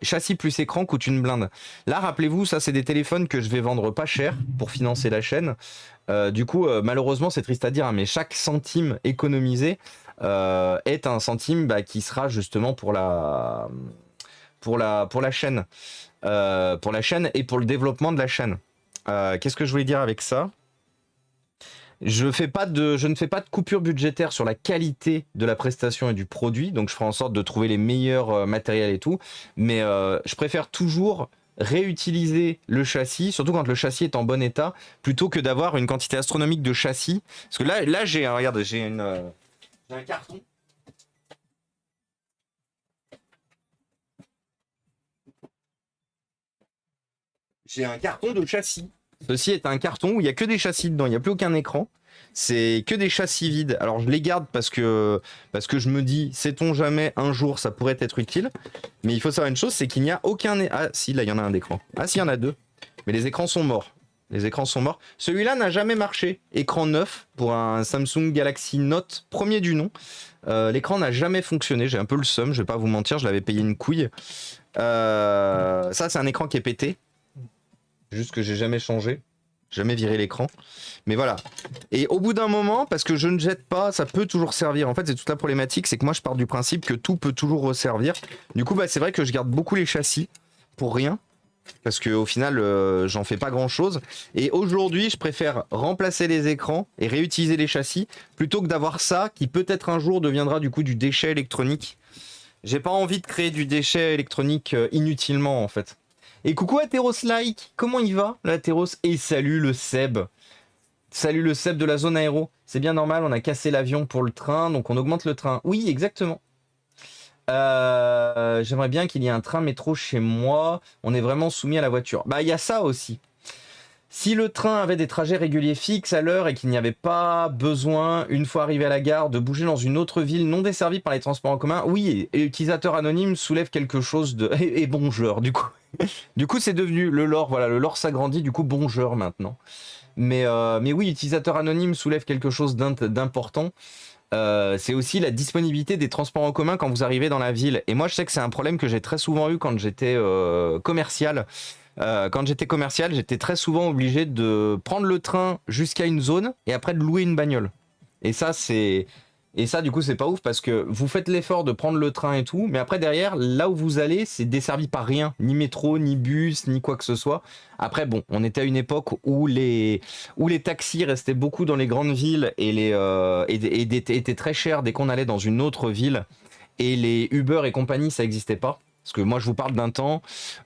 châssis plus écran coûtent une blinde. Là, rappelez-vous, ça, c'est des téléphones que je vais vendre pas cher pour financer la chaîne. Du coup, malheureusement, c'est triste à dire, hein, mais chaque centime économisé est un centime qui sera justement pour la chaîne. Pour la chaîne et pour le développement de la chaîne. Qu'est-ce que je voulais dire avec ça? Je ne fais pas de coupure budgétaire sur la qualité de la prestation et du produit, donc je ferai en sorte de trouver les meilleurs matériels et tout, mais je préfère toujours réutiliser le châssis, surtout quand le châssis est en bon état, plutôt que d'avoir une quantité astronomique de châssis. Parce que là regarde, j'ai un carton. J'ai un carton de châssis. Ceci est un carton où il n'y a que des châssis dedans, il n'y a plus aucun écran. C'est que des châssis vides. Alors je les garde parce que je me dis, sait-on jamais, un jour ça pourrait être utile. Mais il faut savoir une chose, c'est qu'il n'y a aucun... Ah si, là il y en a un d'écran. Ah si, il y en a deux. Mais les écrans sont morts. Les écrans sont morts. Celui-là n'a jamais marché. Écran neuf pour un Samsung Galaxy Note, premier du nom. L'écran n'a jamais fonctionné. J'ai un peu le seum, je vais pas vous mentir, je l'avais payé une couille. Ça, c'est un écran qui est pété. Juste que j'ai jamais changé. Jamais viré l'écran. Mais voilà. Et au bout d'un moment, parce que je ne jette pas, ça peut toujours servir. En fait, c'est toute la problématique, c'est que moi, je pars du principe que tout peut toujours resservir. Du coup, c'est vrai que je garde beaucoup les châssis pour rien. Parce qu'au final, j'en fais pas grand chose. Et aujourd'hui, je préfère remplacer les écrans et réutiliser les châssis plutôt que d'avoir ça qui peut-être un jour deviendra du coup du déchet électronique. J'ai pas envie de créer du déchet électronique inutilement en fait. Et coucou Atheros Like, comment il va l'Atheros? Et salut le Seb. Salut le Seb de la zone aéro. C'est bien normal, on a cassé l'avion pour le train, donc on augmente le train. Oui, exactement. J'aimerais bien qu'il y ait un train métro chez moi. On est vraiment soumis à la voiture. Bah, il y a ça aussi. Si le train avait des trajets réguliers fixes à l'heure et qu'il n'y avait pas besoin, une fois arrivé à la gare, de bouger dans une autre ville non desservie par les transports en commun, oui, et utilisateur anonyme soulève quelque chose de... Et bonjour, du coup. Du coup, c'est devenu le lore, voilà, le lore s'agrandit, du coup, bonjour maintenant. Mais oui, utilisateur anonyme soulève quelque chose d'important. C'est aussi la disponibilité des transports en commun quand vous arrivez dans la ville. Et moi, je sais que c'est un problème que j'ai très souvent eu quand j'étais commercial. Quand j'étais commercial, j'étais très souvent obligé de prendre le train jusqu'à une zone et après de louer une bagnole. Et ça, du coup, c'est pas ouf parce que vous faites l'effort de prendre le train et tout, mais après, derrière, là où vous allez, c'est desservi par rien. Ni métro, ni bus, ni quoi que ce soit. Après, bon, on était à une époque où les taxis restaient beaucoup dans les grandes villes et étaient très chers dès qu'on allait dans une autre ville. Et les Uber et compagnie, ça n'existait pas. Parce que moi, je vous parle d'un temps,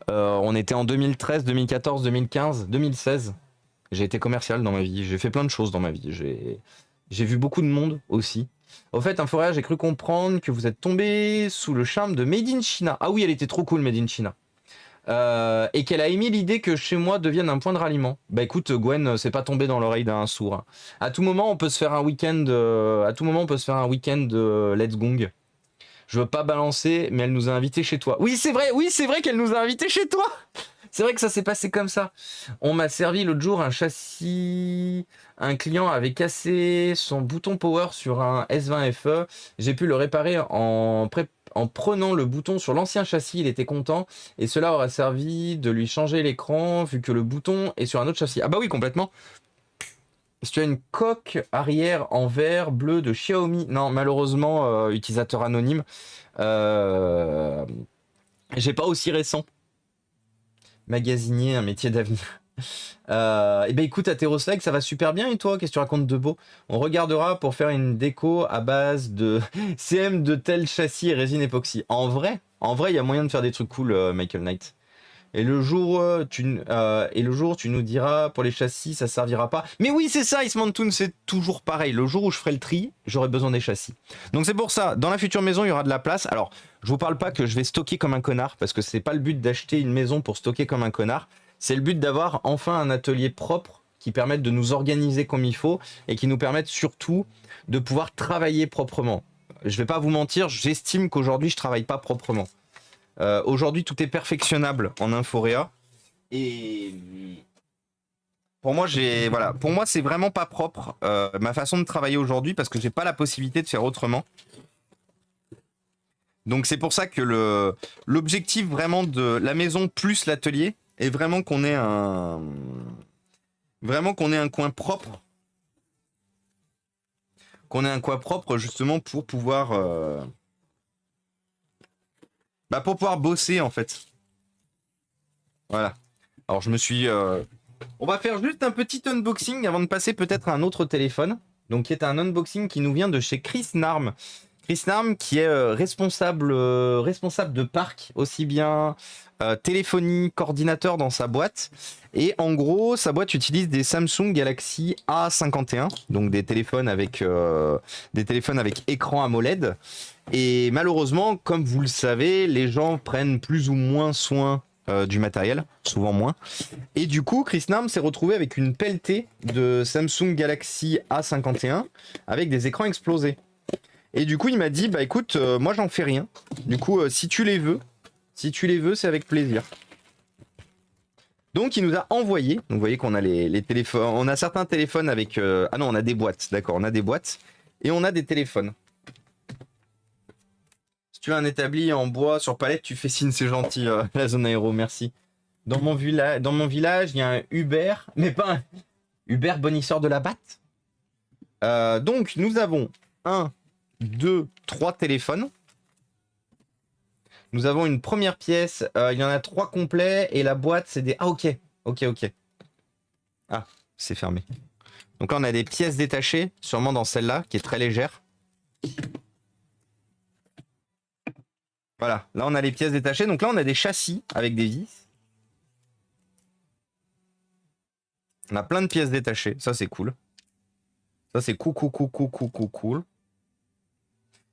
on était en 2013, 2014, 2015, 2016. J'ai été commercial dans ma vie, j'ai fait plein de choses dans ma vie. J'ai vu beaucoup de monde aussi. Au fait, Inforea, j'ai cru comprendre que vous êtes tombé sous le charme de Made in China. Ah oui, elle était trop cool, Made in China. Et qu'elle a émis l'idée que chez moi devienne un point de ralliement. Bah écoute, Gwen, c'est pas tombé dans l'oreille d'un sourd. Hein. À tout moment, on peut se faire un week-end. À tout moment, on peut se faire un week-end Let's Gong. Je veux pas balancer, mais elle nous a invités chez toi. Oui, c'est vrai qu'elle nous a invités chez toi. C'est vrai que ça s'est passé comme ça. On m'a servi l'autre jour un châssis. Un client avait cassé son bouton power sur un S20 FE. J'ai pu le réparer en prenant le bouton sur l'ancien châssis. Il était content. Et cela aura servi de lui changer l'écran vu que le bouton est sur un autre châssis. Ah bah oui, complètement. Si tu as une coque arrière en verre bleu de Xiaomi. Non, malheureusement, utilisateur anonyme. J'ai pas aussi récent. Magasinier, un métier d'avenir. Et ben écoute, Athéroslag, ça va super bien et toi, qu'est-ce que tu racontes de beau? On regardera pour faire une déco à base de CM de tel châssis et résine époxy. En vrai, il y a moyen de faire des trucs cool, Michael Knight. Et le jour, tu nous diras pour les châssis, ça servira pas. Mais oui, c'est ça, Iceman Toon, c'est toujours pareil. Le jour où je ferai le tri, j'aurai besoin des châssis. Donc c'est pour ça, dans la future maison, il y aura de la place. Alors, je vous parle pas que je vais stocker comme un connard, parce que c'est pas le but d'acheter une maison pour stocker comme un connard. C'est le but d'avoir enfin un atelier propre qui permette de nous organiser comme il faut et qui nous permette surtout de pouvoir travailler proprement. Je vais pas vous mentir, j'estime qu'aujourd'hui, je travaille pas proprement. Aujourd'hui, tout est perfectionnable en Inforea. Et pour moi, pour moi, c'est vraiment pas propre ma façon de travailler aujourd'hui parce que j'ai pas la possibilité de faire autrement. Donc c'est pour ça que l'objectif vraiment de la maison plus l'atelier est vraiment qu'on ait un coin propre. Qu'on ait un coin propre justement pour pouvoir pour pouvoir bosser en fait. Voilà. Alors je me suis... On va faire juste un petit unboxing avant de passer peut-être à un autre téléphone. Donc qui est un unboxing qui nous vient de chez Chris Narm. Chris Narm qui est responsable de parc, aussi bien téléphonie qu'ordinateur dans sa boîte. Et en gros, sa boîte utilise des Samsung Galaxy A51, donc des téléphones avec écran AMOLED. Et malheureusement, comme vous le savez, les gens prennent plus ou moins soin du matériel, souvent moins. Et du coup, Chris Narm s'est retrouvé avec une pelletée de Samsung Galaxy A51 avec des écrans explosés. Et du coup, il m'a dit, bah écoute, moi j'en fais rien. Du coup, si tu les veux, c'est avec plaisir. Donc il nous a envoyé, donc vous voyez qu'on a les téléphones, on a certains téléphones avec... ah non, on a des boîtes, d'accord, on a des boîtes. Et on a des téléphones. Si tu as un établi en bois sur palette, tu fais signe, c'est gentil, la zone aéro, merci. Dans mon village, il y a un Uber, mais pas un Uber bonisseur de la batte. Donc nous avons 1, 2, 3 téléphones. Nous avons une première pièce, il y en a 3 complets et la boîte c'est des... Ah ok. Ah, c'est fermé. Donc là on a des pièces détachées, sûrement dans celle-là, qui est très légère. Voilà, là on a les pièces détachées, donc là on a des châssis avec des vis. On a plein de pièces détachées, ça c'est cool. Ça c'est cool.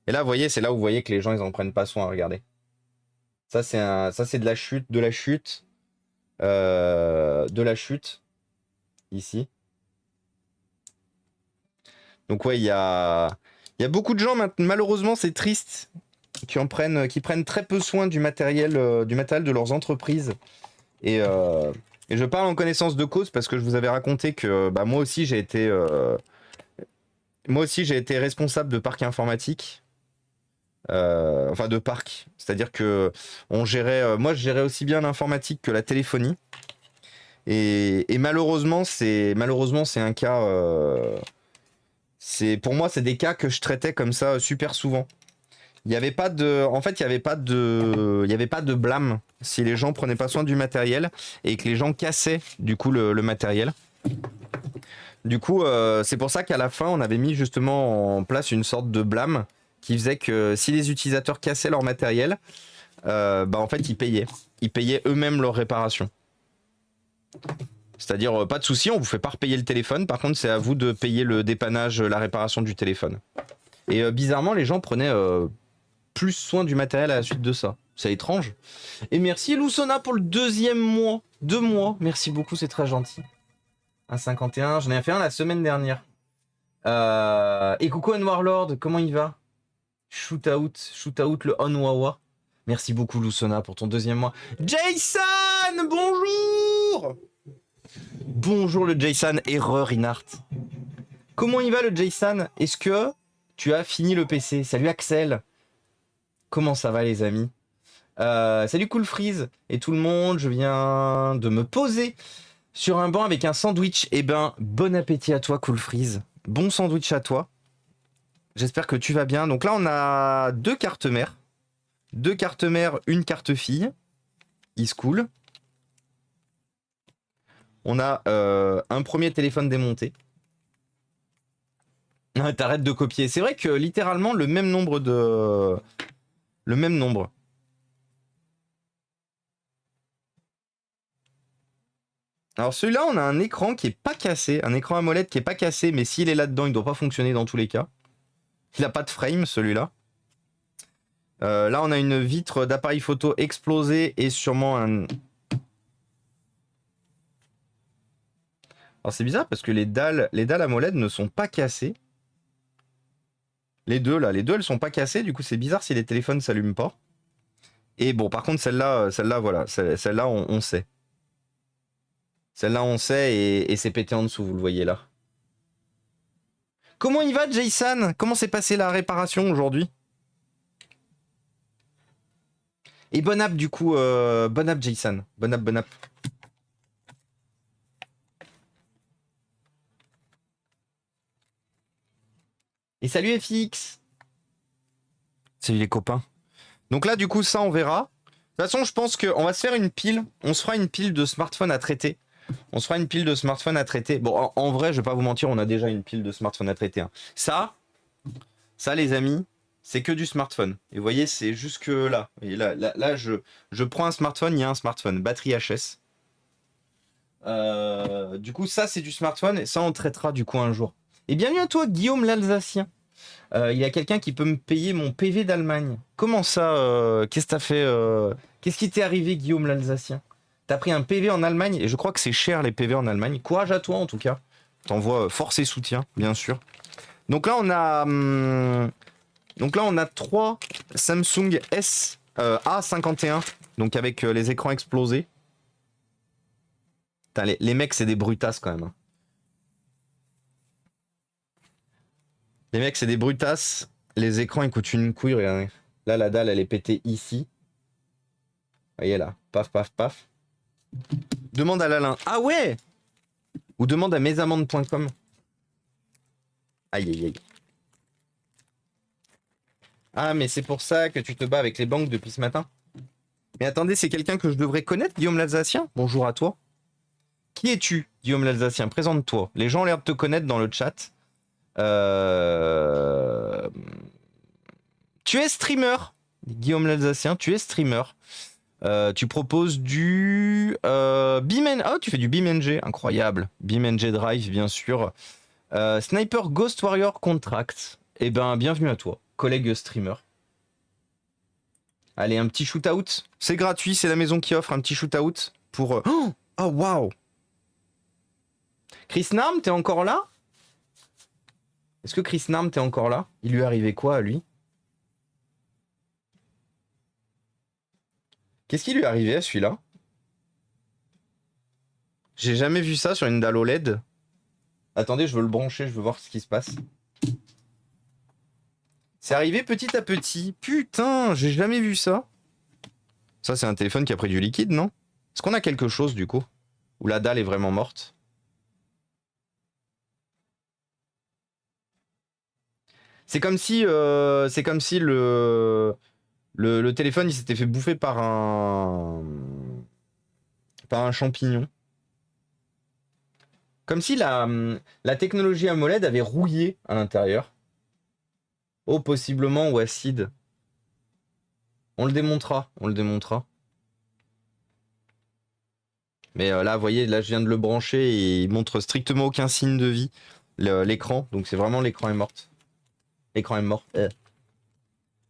Et là vous voyez, c'est là où vous voyez que les gens ils en prennent pas soin, regardez. Ça c'est de la chute, ici. Donc ouais, il y a beaucoup de gens, malheureusement c'est triste, qui prennent très peu soin du matériel de leurs entreprises. Et je parle en connaissance de cause parce que je vous avais raconté que moi aussi j'ai été responsable de parc informatique. Enfin de parc, c'est-à-dire que moi je gérais aussi bien l'informatique que la téléphonie. Et malheureusement c'est un cas. Pour moi c'est des cas que je traitais comme ça super souvent. Il n'y avait pas de blâme si les gens prenaient pas soin du matériel et que les gens cassaient du coup le matériel. Du coup, c'est pour ça qu'à la fin, on avait mis justement en place une sorte de blâme qui faisait que si les utilisateurs cassaient leur matériel, bah en fait ils payaient. Ils payaient eux-mêmes leur réparation. C'est-à-dire, pas de souci, on vous fait pas repayer le téléphone. Par contre, c'est à vous de payer le dépannage, la réparation du téléphone. Et bizarrement, les gens prenaient plus soin du matériel à la suite de ça. C'est étrange. Et merci Lusona pour le 2e mois. 2 mois. Merci beaucoup, c'est très gentil. 1,51. J'en ai fait un la semaine dernière. Et coucou Warlord, comment il va? Shoot out le Onwawa. Merci beaucoup Lusona pour ton 2e mois. Jason, bonjour. Bonjour le Jason, erreur Inart. Comment il va le Jason? Est-ce que tu as fini le PC? Salut Axel. Comment ça va les amis? Salut Cool Freeze et tout le monde, je viens de me poser sur un banc avec un sandwich. Eh ben, bon appétit à toi Cool Freeze. Bon sandwich à toi. J'espère que tu vas bien. Donc là, on a 2 cartes mères. 2 cartes mères, une carte fille. Is cool. On a un premier téléphone démonté. T'arrêtes de copier. C'est vrai que littéralement, le même nombre de... Le même nombre. Alors celui-là, on a un écran qui est pas cassé. Un écran AMOLED qui est pas cassé, mais s'il est là-dedans, il doit pas fonctionner dans tous les cas. Il a pas de frame, celui-là. Là, on a une vitre d'appareil photo explosée et sûrement un... Alors c'est bizarre parce que les dalles AMOLED ne sont pas cassées. Les deux, elles sont pas cassées. Du coup, c'est bizarre si les téléphones s'allument pas. Et bon, par contre, celle-là, voilà. Celle-là, on sait. Celle-là, on sait et c'est pété en dessous, vous le voyez là. Comment il va, Jason? Comment s'est passée la réparation aujourd'hui? Et bonne app, du coup. Bonne app, Jason. Bonne app, bonne app. Et salut FX. Salut les copains. Donc là, du coup, ça, on verra. De toute façon, je pense qu'on va se faire une pile. On se fera une pile de smartphones à traiter. On se fera une pile de smartphones à traiter. Bon, en vrai, je vais pas vous mentir, on a déjà une pile de smartphones à traiter. Hein. Ça, les amis, c'est que du smartphone. Et vous voyez, c'est jusque là. Et là, je prends un smartphone, il y a un smartphone. Batterie HS. Du coup, ça, c'est du smartphone. Et ça, on traitera du coup un jour. Et bienvenue à toi, Guillaume l'Alsacien. Il y a quelqu'un qui peut me payer mon PV d'Allemagne. Comment ça qu'est-ce que t'as fait Qu'est-ce qui t'est arrivé, Guillaume l'Alsacien? T'as pris un PV en Allemagne et je crois que c'est cher les PV en Allemagne. Courage à toi en tout cas. T'envoies force et soutien, bien sûr. Donc là on a 3 Samsung S A51, donc avec les écrans explosés. Putain, les mecs c'est des brutasses quand même. Hein. Les mecs c'est des brutasses. Les écrans ils coûtent une couille, regardez. Là la dalle elle est pétée ici. Vous voyez là, paf paf paf. Demande à Lalin. Ah ouais. Ou demande à mesamende.com. Aïe aïe aïe. Ah mais c'est pour ça que tu te bats avec les banques depuis ce matin. Mais attendez, c'est quelqu'un que je devrais connaître, Guillaume l'Alsacien? Bonjour à toi. Qui es-tu, Guillaume l'Alsacien? Présente-toi. Les gens ont l'air de te connaître dans le chat. Tu es streamer, Guillaume l'Alsacien, tu es streamer. Tu proposes du BeamNG. Ah, tu fais du BeamNG, incroyable. BeamNG Drive, bien sûr. Sniper Ghost Warrior Contract. Eh ben, bienvenue à toi, collègue streamer. Allez, un petit shootout. C'est gratuit, c'est la maison qui offre un petit shootout pour... Oh, waouh. Chris Narm, t'es encore là? Est-ce que Chris Narm, t'es encore là? Il lui est arrivé quoi à lui? Qu'est-ce qui lui est arrivé à celui-là? J'ai jamais vu ça sur une dalle OLED. Attendez, je veux le brancher, je veux voir ce qui se passe. C'est arrivé petit à petit. Putain, j'ai jamais vu ça. Ça, c'est un téléphone qui a pris du liquide, non? Est-ce qu'on a quelque chose, du coup? Où la dalle est vraiment morte? C'est comme si le téléphone il s'était fait bouffer par un champignon. Comme si la technologie AMOLED avait rouillé à l'intérieur. Oh, possiblement, ou acide. On le démontera, on le démontera. Mais là, vous voyez, là je viens de le brancher et il montre strictement aucun signe de vie, l'écran. Donc c'est vraiment l'écran est morte. L'écran est mort.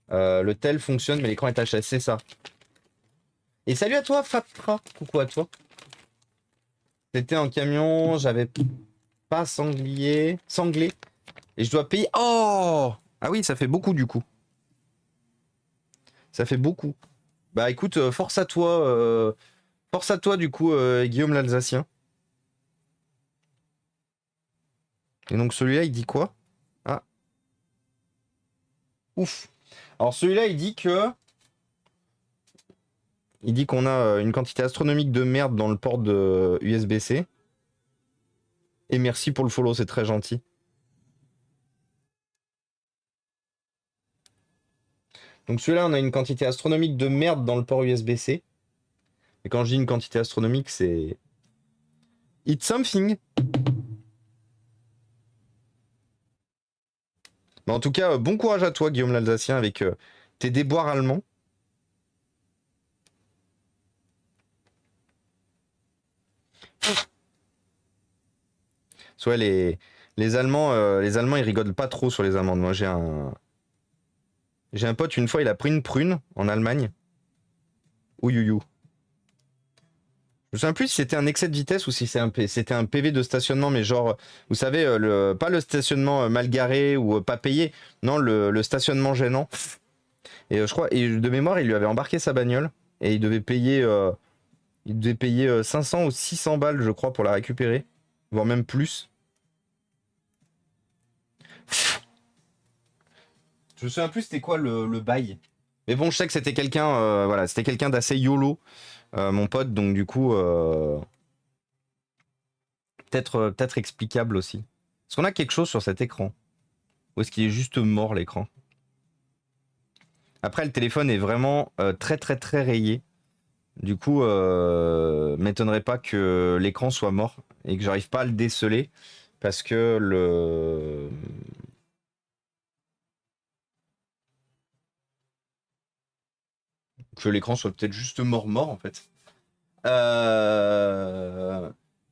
Le tel fonctionne, mais l'écran est HS, c'est ça. Et salut à toi, Fatra. Coucou à toi. C'était en camion, j'avais pas sanglé. Et je dois payer. Oh! Ah oui, ça fait beaucoup du coup. Ça fait beaucoup. Bah écoute, force à toi. Force à toi du coup, Guillaume l'Alsacien. Et donc celui-là, il dit quoi? Ah. Ouf. Alors celui-là, il dit que... Il dit qu'on a une quantité astronomique de merde dans le port de USB-C. Et merci pour le follow, c'est très gentil. Donc celui-là, on a une quantité astronomique de merde dans le port USB-C. Et quand je dis une quantité astronomique, c'est... It's something. Mais en tout cas, bon courage à toi, Guillaume l'Alsacien, avec tes déboires allemands. Soit les Allemands, ils rigolent pas trop sur les amendes. Moi, j'ai un pote, une fois, il a pris une prune en Allemagne. Ouyouyou. Je me souviens plus si c'était un excès de vitesse ou si c'était un PV de stationnement, mais genre, vous savez, pas le stationnement mal garé ou pas payé, non, le stationnement gênant. Et je crois, et de mémoire, il lui avait embarqué sa bagnole et il devait payer 500 ou 600 balles, je crois, pour la récupérer, voire même plus. Je me souviens plus c'était quoi le bail. Mais bon, je sais que c'était quelqu'un, voilà, c'était quelqu'un d'assez YOLO, mon pote, donc du coup, peut-être explicable aussi. Est-ce qu'on a quelque chose sur cet écran? Ou est-ce qu'il est juste mort l'écran? Après, le téléphone est vraiment très très très rayé. Du coup, m'étonnerait pas que l'écran soit mort et que j'arrive pas à le déceler parce que l'écran soit peut-être juste mort en fait.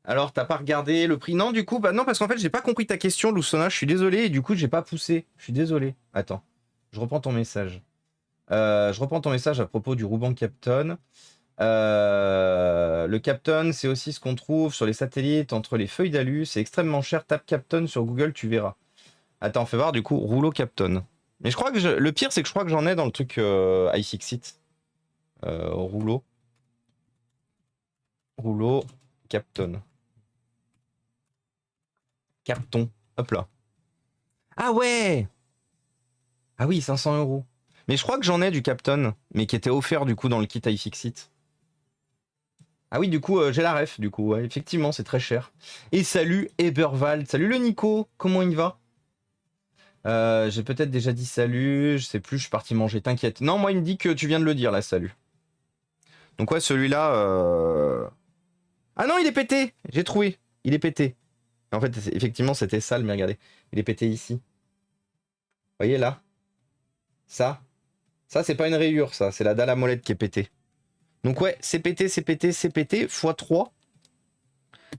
Alors, t'as pas regardé le prix? Non, du coup, bah non, parce qu'en fait, j'ai pas compris ta question, Loussona. Je suis désolé et du coup, j'ai pas poussé. Je suis désolé. Attends, je reprends ton message. Je reprends ton message à propos du ruban Kapton. Le Kapton, c'est aussi ce qu'on trouve sur les satellites entre les feuilles d'alu. C'est extrêmement cher. Tape Kapton sur Google, tu verras. Attends, fais voir du coup rouleau Kapton. Mais je crois que le pire, c'est que je crois que j'en ai dans le truc iFixit. Rouleau. Rouleau Kapton. Carton. Hop là. Ah ouais! Ah oui, 500 euros. Mais je crois que j'en ai du Kapton, mais qui était offert du coup dans le kit iFixit. Ah oui, du coup, j'ai la ref, du coup, ouais, effectivement, c'est très cher. Et salut Eberwald, salut le Nico, comment il va? J'ai peut-être déjà dit salut, je sais plus, je suis parti manger, t'inquiète. Non, moi il me dit que tu viens de le dire là, salut. Donc ouais, celui-là... Ah non, il est pété! J'ai trouvé, il est pété. En fait, effectivement, c'était sale, mais regardez, il est pété ici. Vous voyez là? Ça c'est pas une rayure, ça, c'est la dalle à molette qui est pétée. Donc ouais, c'est pété, c'est pété, c'est pété, x3.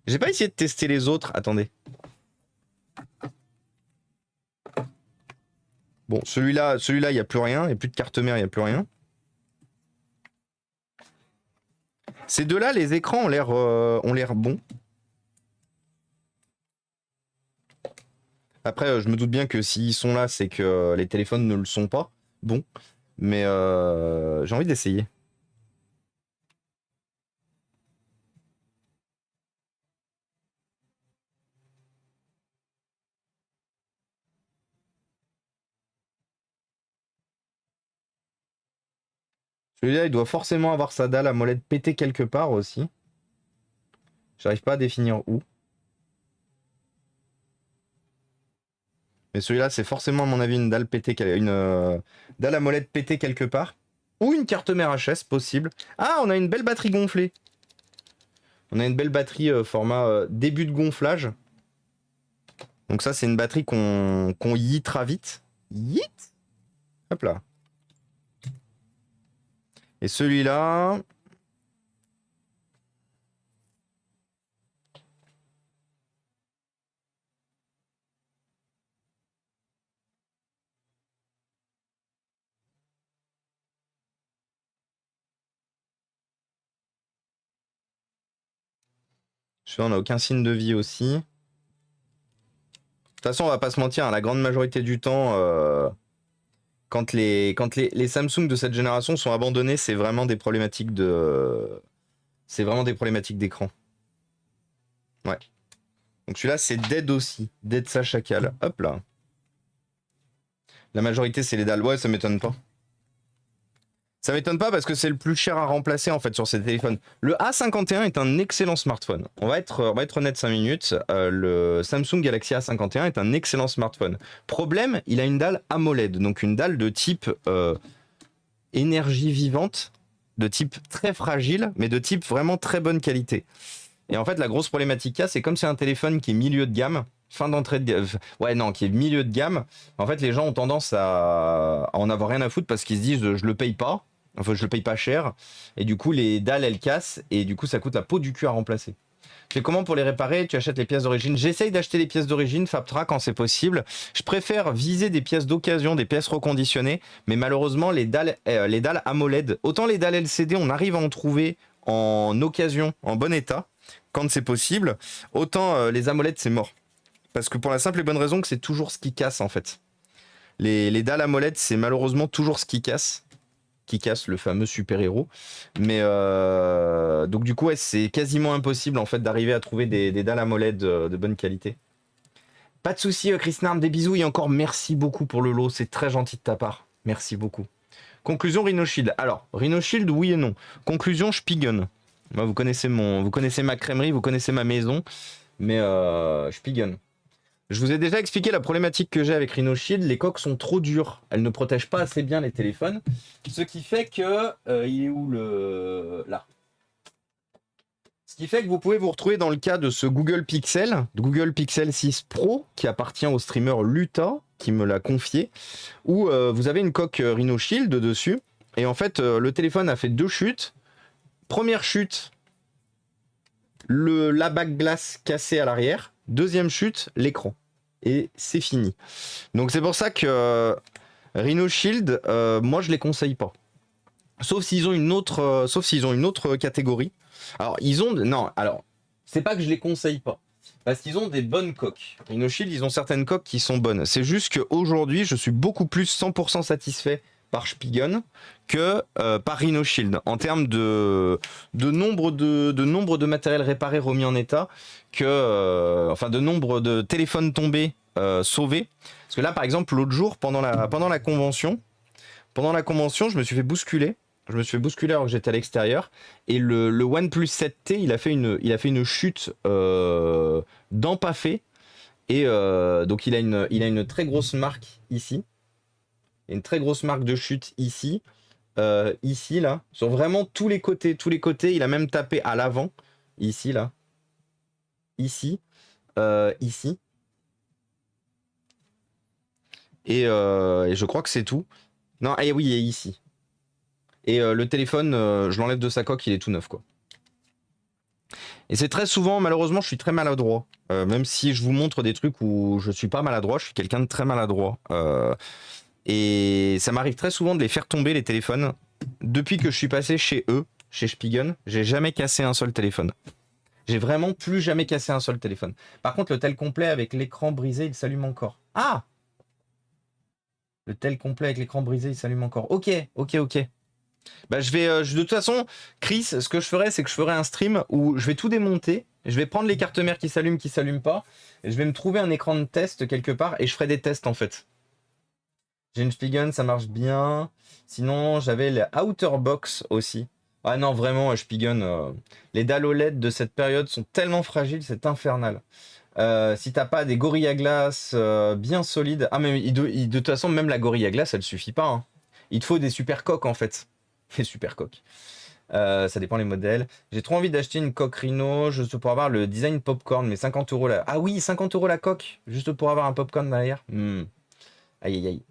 J'ai pas essayé de tester les autres, attendez. Bon, celui-là, il n'y a plus rien, il n'y a plus de carte mère, il n'y a plus rien. Ces deux-là, les écrans ont l'air bons. Après, je me doute bien que s'ils sont là, c'est que les téléphones ne le sont pas. Bon, mais j'ai envie d'essayer. Celui-là, il doit forcément avoir sa dalle à molette pétée quelque part aussi. J'arrive pas à définir où. Mais celui-là, c'est forcément, à mon avis, une dalle pétée, une dalle à molette pétée quelque part. Ou une carte mère HS, possible. Ah, on a une belle batterie gonflée. On a une belle batterie format début de gonflage. Donc ça, c'est une batterie qu'on yeetera vite. Yeet. Hop là. Et celui-là... Celui-là, on n'a aucun signe de vie aussi. De toute façon, on va pas se mentir, hein, la grande majorité du temps, quand les Samsung de cette génération sont abandonnés, c'est vraiment des problématiques de... C'est vraiment des problématiques d'écran. Ouais. Donc celui-là, c'est dead aussi. Dead sa chacal. Hop là. La majorité, c'est les dalles. Ouais, ça m'étonne pas. Ça m'étonne pas parce que c'est le plus cher à remplacer en fait sur ces téléphones. Le A51 est un excellent smartphone. On va être honnête 5 minutes. Le Samsung Galaxy A51 est un excellent smartphone. Problème, il a une dalle AMOLED, donc une dalle de type énergie vivante, de type très fragile, mais de type vraiment très bonne qualité. Et en fait, la grosse problématique qu'il y a, c'est comme c'est un téléphone qui est milieu de gamme, fin d'entrée de ouais, non, qui est milieu de gamme. En fait, les gens ont tendance à en avoir rien à foutre parce qu'ils se disent je le paye pas, enfin je le paye pas cher, et du coup les dalles elles cassent et du coup ça coûte la peau du cul à remplacer. Tu fais comment pour les réparer? Tu achètes les pièces d'origine. J'essaye d'acheter les pièces d'origine, Fabtra, quand c'est possible. Je préfère viser des pièces d'occasion, des pièces reconditionnées, mais malheureusement les dalles AMOLED, autant les dalles LCD on arrive à en trouver en occasion, en bon état, quand c'est possible, autant les AMOLED c'est mort. Parce que pour la simple et bonne raison que c'est toujours ce qui casse en fait. Les dalles AMOLED c'est malheureusement toujours ce qui casse le fameux super-héros. Mais donc du coup ouais, c'est quasiment impossible en fait d'arriver à trouver des dalles AMOLED de bonne qualité. Pas de souci Chris Narm, des bisous et encore merci beaucoup pour le lot, c'est très gentil de ta part. Merci beaucoup. Conclusion Rhino Shield. Alors, Rhino Shield oui et non. Conclusion Spigen. Moi, vous connaissez ma crèmerie, vous connaissez ma maison, mais Spigen. Je vous ai déjà expliqué la problématique que j'ai avec Rhino Shield. Les coques sont trop dures. Elles ne protègent pas assez bien les téléphones. Ce qui fait que... il est où le... Là. Ce qui fait que vous pouvez vous retrouver dans le cas de ce Google Pixel 6 Pro, qui appartient au streamer Luta, qui me l'a confié, où vous avez une coque Rhino Shield dessus. Et en fait, le téléphone a fait 2 chutes. Première chute, la bague glace cassée à l'arrière. Deuxième chute, l'écran. Et c'est fini. Donc c'est pour ça que Rhino Shield, moi je les conseille pas. Sauf s'ils ont une autre catégorie. Alors c'est pas que je les conseille pas. Parce qu'ils ont des bonnes coques. Rhino Shield, ils ont certaines coques qui sont bonnes. C'est juste qu'aujourd'hui, je suis beaucoup plus 100% satisfait par Spigen que par Rhino Shield en termes de nombre de matériel réparé remis en état, de nombre de téléphones tombés sauvés. Parce que là par exemple l'autre jour pendant la convention, je me suis fait bousculer alors que j'étais à l'extérieur et le OnePlus 7T il a fait une chute d'empaffé et donc il a une très grosse marque ici. Il y a une très grosse marque de chute ici. Ici, là. Sur vraiment tous les côtés. Il a même tapé à l'avant. Ici, là. Ici. Ici. Et je crois que c'est tout. Non, oui, et ici. Et le téléphone, je l'enlève de sa coque, il est tout neuf, quoi. Et c'est très souvent, malheureusement, je suis très maladroit. Même si je vous montre des trucs où je suis pas maladroit, je suis quelqu'un de très maladroit. Et ça m'arrive très souvent de les faire tomber les téléphones. Depuis que je suis passé chez eux, chez Spigen, j'ai jamais cassé un seul téléphone. J'ai vraiment plus jamais cassé un seul téléphone. Par contre, le tel complet avec l'écran brisé, il s'allume encore. Ah! Le tel complet avec l'écran brisé, il s'allume encore. Ok. Bah de toute façon, Chris, ce que je ferai, c'est que je ferai un stream où je vais tout démonter. Je vais prendre les cartes mères qui s'allument pas. Et je vais me trouver un écran de test quelque part et je ferai des tests en fait. J'ai une Spigen, ça marche bien. Sinon, j'avais les Outerbox aussi. Ah non, vraiment, Spigen, les dalles OLED de cette période sont tellement fragiles, c'est infernal. Si t'as pas des Gorilla Glass bien solides... Ah, mais de toute façon, même la Gorilla Glass, elle suffit pas. Hein. Il te faut des super coques, en fait. Des super coques. Ça dépend les modèles. J'ai trop envie d'acheter une coque Rhino, juste pour avoir le design popcorn, mais 50 € là. Ah oui, 50 € la coque, juste pour avoir un popcorn derrière. Aïe aïe aïe.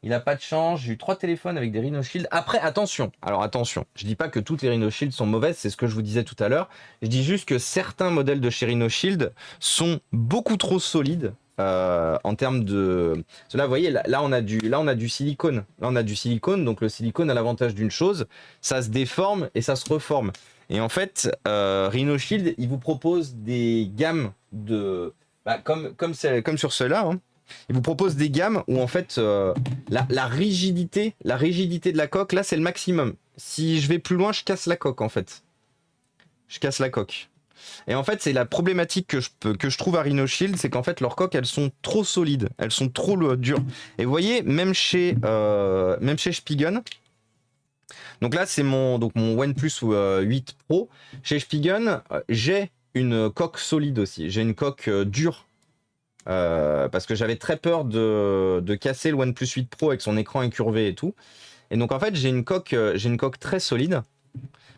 Il a pas de chance. J'ai eu 3 téléphones avec des Rhino Shield. Après, attention. Alors attention. Je dis pas que toutes les Rhino Shield sont mauvaises. C'est ce que je vous disais tout à l'heure. Je dis juste que certains modèles de chez Rhino Shield sont beaucoup trop solides en termes de. Là, vous voyez, là on a du silicone. Là, on a du silicone. Donc le silicone a l'avantage d'une chose, ça se déforme et ça se reforme. Et en fait, Rhino Shield, il vous propose des gammes de, comme sur ceux-là. Hein. Il vous propose des gammes où en fait la rigidité de la coque, là c'est le maximum. Si je vais plus loin, je casse la coque en fait. Je casse la coque. Et en fait, c'est la problématique que je trouve à Rhino Shield, c'est qu'en fait leurs coques elles sont trop solides, elles sont trop dures. Et vous voyez, même chez Spigen, donc là c'est mon OnePlus 8 Pro. Chez Spigen, j'ai une coque solide aussi. J'ai une coque dure. Parce que j'avais très peur de casser le OnePlus 8 Pro avec son écran incurvé et tout. Et donc en fait j'ai une coque très solide.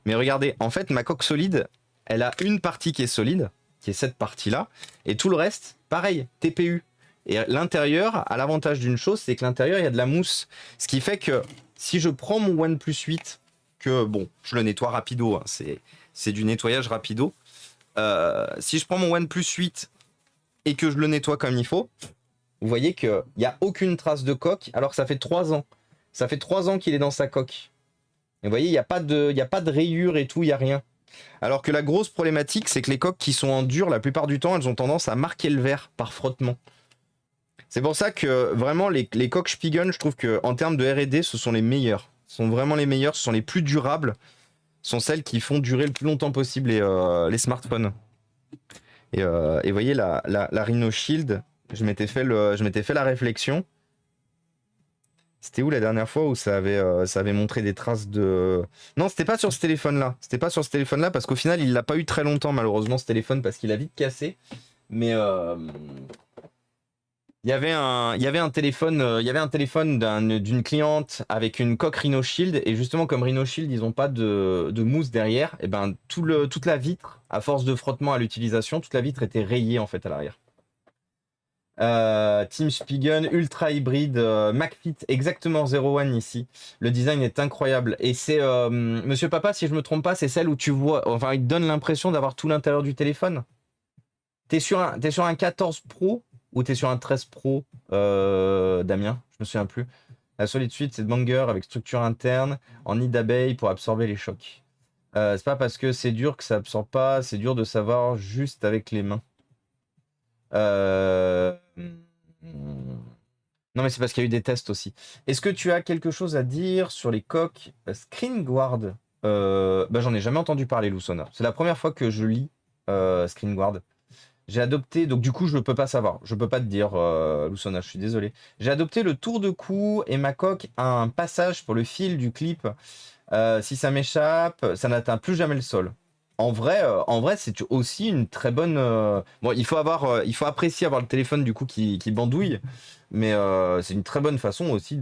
Mais regardez, en fait ma coque solide, elle a une partie qui est solide, qui est cette partie-là, et tout le reste, pareil, TPU. Et l'intérieur a l'avantage d'une chose, c'est que l'intérieur il y a de la mousse. Ce qui fait que si je prends mon OnePlus 8, que bon, je le nettoie rapido, hein, c'est du nettoyage rapido. Si je prends mon OnePlus 8 et que je le nettoie comme il faut, vous voyez qu'il n'y a aucune trace de coque, alors que ça fait 3 ans. Ça fait 3 ans qu'il est dans sa coque. Et vous voyez, il n'y a pas de rayures et tout, il n'y a rien. Alors que la grosse problématique, c'est que les coques qui sont en dur, la plupart du temps, elles ont tendance à marquer le verre par frottement. C'est pour ça que vraiment, les coques Spigen, je trouve qu'en termes de R&D, ce sont les meilleures. Ce sont vraiment les meilleures, ce sont les plus durables. Ce sont celles qui font durer le plus longtemps possible les smartphones. Et vous voyez, la Rhino Shield, je m'étais fait la réflexion. C'était où la dernière fois où ça avait montré des traces de... Non, c'était pas sur ce téléphone-là. C'était pas sur ce téléphone-là parce qu'au final, il l'a pas eu très longtemps, malheureusement, ce téléphone, parce qu'il a vite cassé. Mais il y avait un téléphone d'une cliente avec une coque Rhino Shield. Et justement, comme Rhino Shield, ils n'ont pas de mousse derrière, et ben toute la vitre, à force de frottement à l'utilisation, toute la vitre était rayée en fait à l'arrière. Team Spigen, Ultra Hybride, McFit, exactement 01 ici. Le design est incroyable. Et c'est, Monsieur Papa, si je me trompe pas, c'est celle où tu vois, enfin, il te donne l'impression d'avoir tout l'intérieur du téléphone. T'es sur un 14 Pro ou t'es sur un 13 Pro, Damien? Je me souviens plus. La Solid Suite, c'est de Banger avec structure interne en nid d'abeille pour absorber les chocs. C'est pas parce que c'est dur que ça absorbe pas, c'est dur de savoir juste avec les mains. Non mais c'est parce qu'il y a eu des tests aussi. Est-ce que tu as quelque chose à dire sur les coques ScreenGuard? J'en ai jamais entendu parler, Lousona. C'est la première fois que je lis ScreenGuard. J'ai adopté, donc du coup je ne peux pas savoir. Je peux pas te dire, Lousona, je suis désolé. J'ai adopté le tour de cou et ma coque a un passage pour le fil du clip. Si ça m'échappe, ça n'atteint plus jamais le sol. En vrai, c'est aussi une très bonne. Bon, il faut apprécier avoir le téléphone du coup qui bandouille, mais c'est une très bonne façon aussi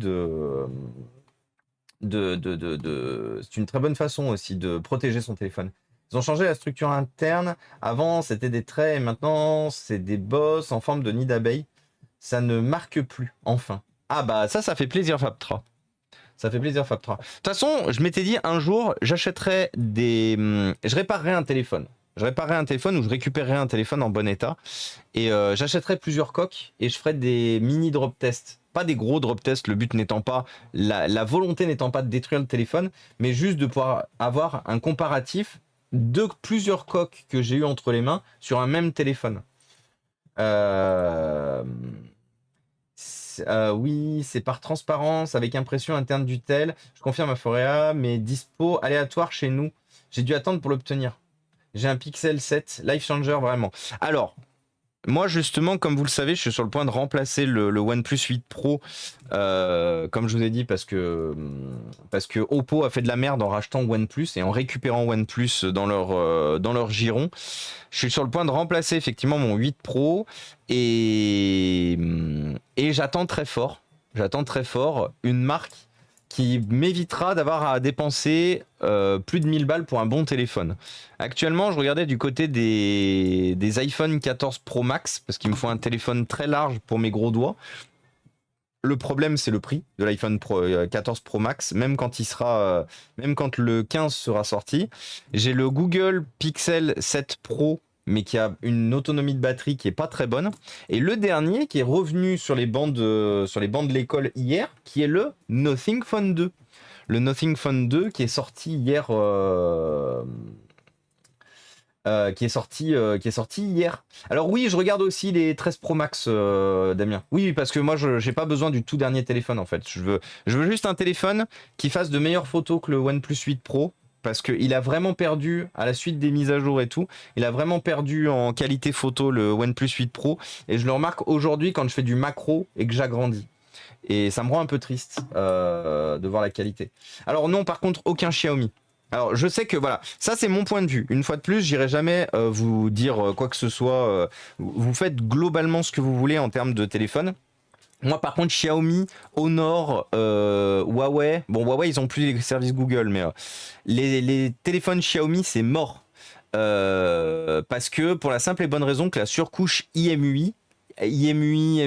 c'est une très bonne façon aussi de protéger son téléphone. Ils ont changé la structure interne. Avant, c'était des traits et maintenant, c'est des bosses en forme de nid d'abeille. Ça ne marque plus, enfin. Ah bah ça fait plaisir, Fabtra. Ça fait plaisir, Fabtra. De toute façon, je m'étais dit un jour, je réparerais un téléphone. Je réparerais un téléphone ou je récupérerais un téléphone en bon état. Et j'achèterais plusieurs coques et je ferais des mini drop tests. Pas des gros drop tests, le but n'étant pas, la volonté n'étant pas de détruire le téléphone, mais juste de pouvoir avoir un comparatif de plusieurs coques que j'ai eu entre les mains sur un même téléphone. Oui, c'est par transparence avec impression interne du tel. Je confirme à Forea, mais dispo aléatoire chez nous. J'ai dû attendre pour l'obtenir. J'ai un Pixel 7, life changer vraiment. Alors, moi justement, comme vous le savez, je suis sur le point de remplacer le OnePlus 8 Pro, comme je vous ai dit, parce que Oppo a fait de la merde en rachetant OnePlus et en récupérant OnePlus dans leur giron. Je suis sur le point de remplacer effectivement mon 8 Pro et j'attends très fort une marque qui m'évitera d'avoir à dépenser plus de 1000 balles pour un bon téléphone. Actuellement, je regardais du côté des iPhone 14 Pro Max, parce qu'il me faut un téléphone très large pour mes gros doigts. Le problème, c'est le prix de l'iPhone 14 Pro Max, même quand même quand le 15 sera sorti. J'ai le Google Pixel 7 Pro, mais qui a une autonomie de batterie qui est pas très bonne. Et le dernier, qui est revenu sur les bancs de l'école hier, qui est le Nothing Phone 2. Le Nothing Phone 2 qui est sorti hier. Qui est sorti hier. Alors oui, je regarde aussi les 13 Pro Max, Damien. Oui, parce que moi, je n'ai pas besoin du tout dernier téléphone, en fait. Je veux juste un téléphone qui fasse de meilleures photos que le OnePlus 8 Pro, parce qu'il a vraiment perdu, à la suite des mises à jour et tout, il a vraiment perdu en qualité photo, le OnePlus 8 Pro, et je le remarque aujourd'hui quand je fais du macro et que j'agrandis. Et ça me rend un peu triste de voir la qualité. Alors non, par contre, aucun Xiaomi. Alors je sais que voilà, ça c'est mon point de vue. Une fois de plus, j'irai jamais vous dire quoi que ce soit. Vous faites globalement ce que vous voulez en termes de téléphone. Moi par contre Xiaomi, Honor, Huawei, bon Huawei ils ont plus les services Google, mais les téléphones Xiaomi c'est mort. Parce que pour la simple et bonne raison que la surcouche IMUI, MUI,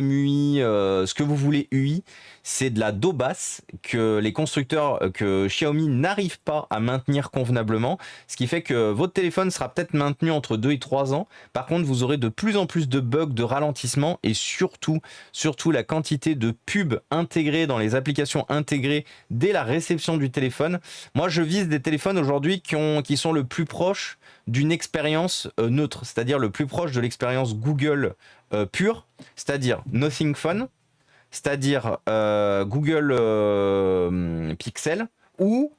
ce que vous voulez UI, c'est de la daubasse que les constructeurs, que Xiaomi n'arrive pas à maintenir convenablement, ce qui fait que votre téléphone sera peut-être maintenu entre 2 et 3 ans. Par contre, vous aurez de plus en plus de bugs, de ralentissement et surtout la quantité de pubs intégrées dans les applications intégrées dès la réception du téléphone. Moi, je vise des téléphones aujourd'hui qui sont le plus proches d'une expérience neutre, c'est-à-dire le plus proche de l'expérience Google pure, c'est-à-dire Nothing Phone, c'est-à-dire Google Pixel, ou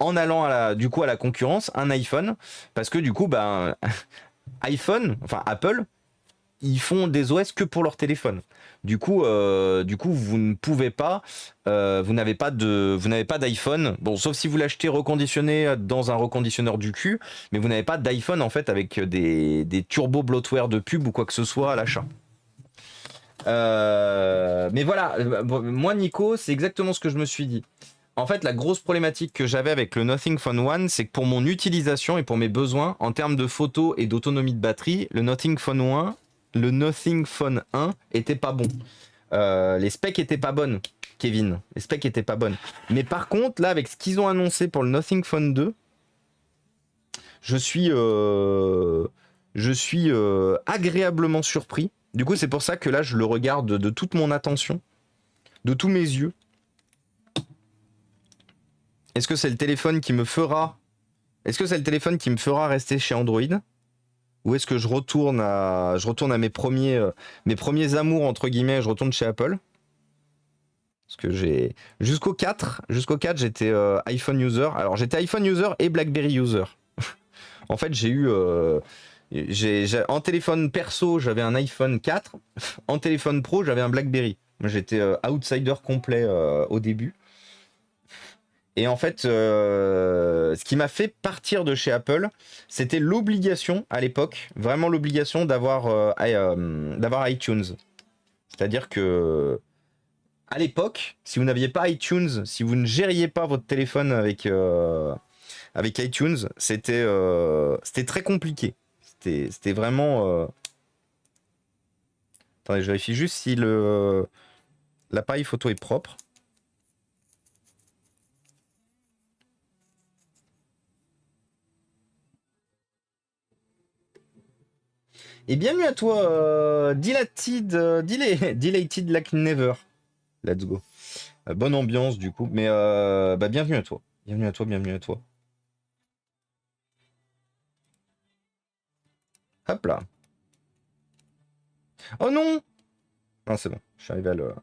en allant du coup à la concurrence, un iPhone, parce que du coup, iPhone, enfin Apple, ils font des OS que pour leur téléphone. Du coup, vous ne pouvez pas, vous n'avez pas d'iPhone. Bon, sauf si vous l'achetez reconditionné dans un reconditionneur du cul, mais vous n'avez pas d'iPhone en fait avec des turbo bloatware de pub ou quoi que ce soit à l'achat. Mais voilà, moi Nico, c'est exactement ce que je me suis dit. En fait, la grosse problématique que j'avais avec le Nothing Phone 1, c'est que pour mon utilisation et pour mes besoins, en termes de photos et d'autonomie de batterie, le Nothing Phone 1 était pas bon. Les specs étaient pas bonnes, Kevin. Les specs étaient pas bonnes. Mais par contre, là, avec ce qu'ils ont annoncé pour le Nothing Phone 2, je suis agréablement surpris. Du coup, c'est pour ça que là, je le regarde de toute mon attention, de tous mes yeux. Est-ce que c'est le téléphone qui me fera rester chez Android? Ou est-ce que je retourne à mes premiers amours, entre guillemets, je retourne chez Apple? Parce que j'ai jusqu'au 4, j'étais iPhone user. Alors j'étais iPhone user et BlackBerry user. En fait, en téléphone perso, j'avais un iPhone 4. En téléphone pro, j'avais un BlackBerry. Moi, j'étais outsider complet au début. Et en fait, ce qui m'a fait partir de chez Apple, c'était l'obligation à l'époque, vraiment l'obligation d'avoir iTunes. C'est-à-dire que à l'époque, si vous n'aviez pas iTunes, si vous ne gériez pas votre téléphone avec iTunes, c'était très compliqué. C'était vraiment... Attendez, je vérifie juste si l'appareil photo est propre. Et bienvenue à toi, Dilated Like Never. Let's go. Bonne ambiance du coup, mais bienvenue à toi. Bienvenue à toi. Hop là. Oh non! Non, c'est bon, je suis arrivé à le...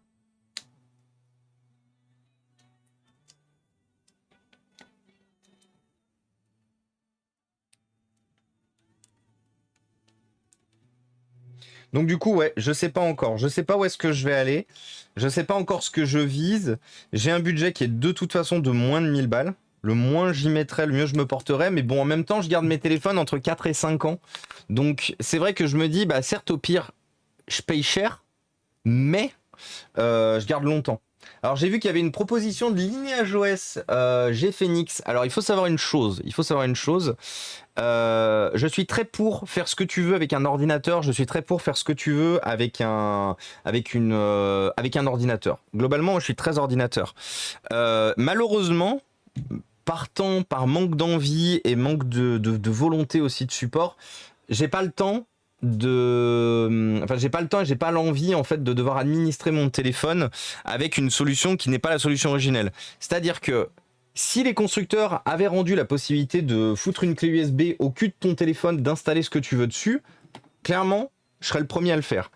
Donc du coup, ouais, je sais pas encore. Je sais pas où est-ce que je vais aller. Je sais pas encore ce que je vise. J'ai un budget qui est de toute façon de moins de 1000 balles. Le moins j'y mettrais, le mieux je me porterais. Mais bon, en même temps, je garde mes téléphones entre 4 et 5 ans. Donc c'est vrai que je me dis, certes au pire, je paye cher, mais je garde longtemps. Alors j'ai vu qu'il y avait une proposition de Lineage OS G-Phoenix. Alors il faut savoir une chose. Je suis très pour faire ce que tu veux avec un ordinateur. Je suis très pour faire ce que tu veux avec avec un ordinateur. Globalement, moi, je suis très ordinateur. Malheureusement, par manque d'envie et manque de volonté aussi de support, j'ai pas le temps j'ai pas le temps et j'ai pas l'envie en fait de devoir administrer mon téléphone avec une solution qui n'est pas la solution originelle. C'est-à-dire que si les constructeurs avaient rendu la possibilité de foutre une clé USB au cul de ton téléphone, d'installer ce que tu veux dessus, clairement, je serais le premier à le faire.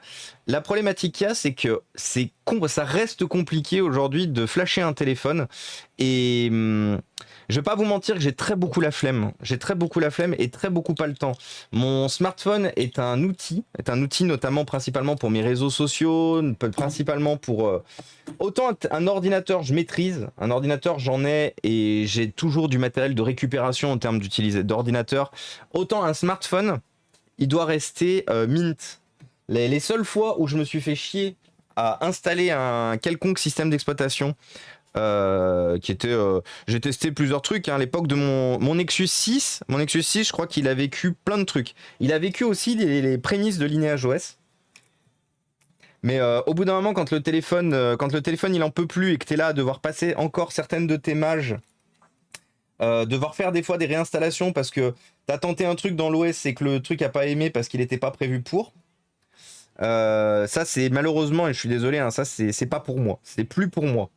La problématique qu'il y a, c'est que ça reste compliqué aujourd'hui de flasher un téléphone. Et je vais pas vous mentir que j'ai très beaucoup la flemme. J'ai très beaucoup la flemme et très beaucoup pas le temps. Mon smartphone est un outil notamment principalement pour mes réseaux sociaux, principalement pour... autant un ordinateur, je maîtrise. Un ordinateur, j'en ai et j'ai toujours du matériel de récupération en termes d'ordinateur. Autant un smartphone, il doit rester mint. Les seules fois où je me suis fait chier à installer un quelconque système d'exploitation, qui était... j'ai testé plusieurs trucs à l'époque de mon Nexus 6. Mon Nexus 6, je crois qu'il a vécu plein de trucs. Il a vécu aussi les prémices de Lineage OS. Mais au bout d'un moment, quand le téléphone il en peut plus et que tu es là à devoir passer encore certaines de tes mages, devoir faire des fois des réinstallations parce que t'as tenté un truc dans l'OS et que le truc a pas aimé parce qu'il n'était pas prévu pour. Ça c'est malheureusement, et je suis désolé, hein, ça c'est pas pour moi, c'est plus pour moi.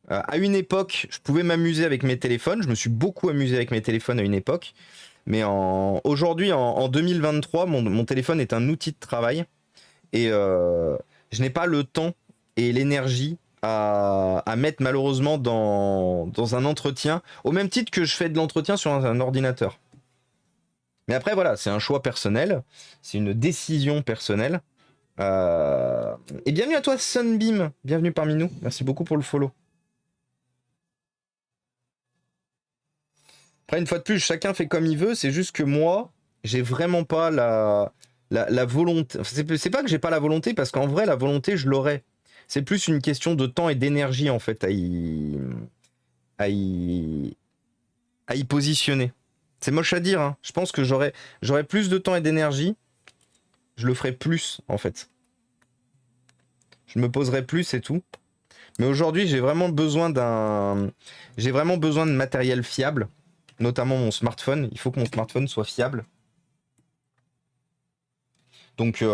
À une époque, je pouvais m'amuser avec mes téléphones, je me suis beaucoup amusé avec mes téléphones à une époque, mais aujourd'hui en 2023, mon téléphone est un outil de travail et je n'ai pas le temps et l'énergie à mettre malheureusement dans un entretien, au même titre que je fais de l'entretien sur un ordinateur. Mais après voilà, c'est un choix personnel, c'est une décision personnelle. Et bienvenue à toi Sunbeam, bienvenue parmi nous, merci beaucoup pour le follow. Après une fois de plus, chacun fait comme il veut, c'est juste que moi, j'ai vraiment pas la volonté. C'est pas que j'ai pas la volonté, parce qu'en vrai la volonté je l'aurais. C'est plus une question de temps et d'énergie en fait à y positionner. C'est moche à dire, hein. Je pense que j'aurais plus de temps et d'énergie, je le ferais plus en fait. Je me poserais plus et tout. Mais aujourd'hui, j'ai vraiment besoin de matériel fiable, notamment mon smartphone. Il faut que mon smartphone soit fiable. Donc,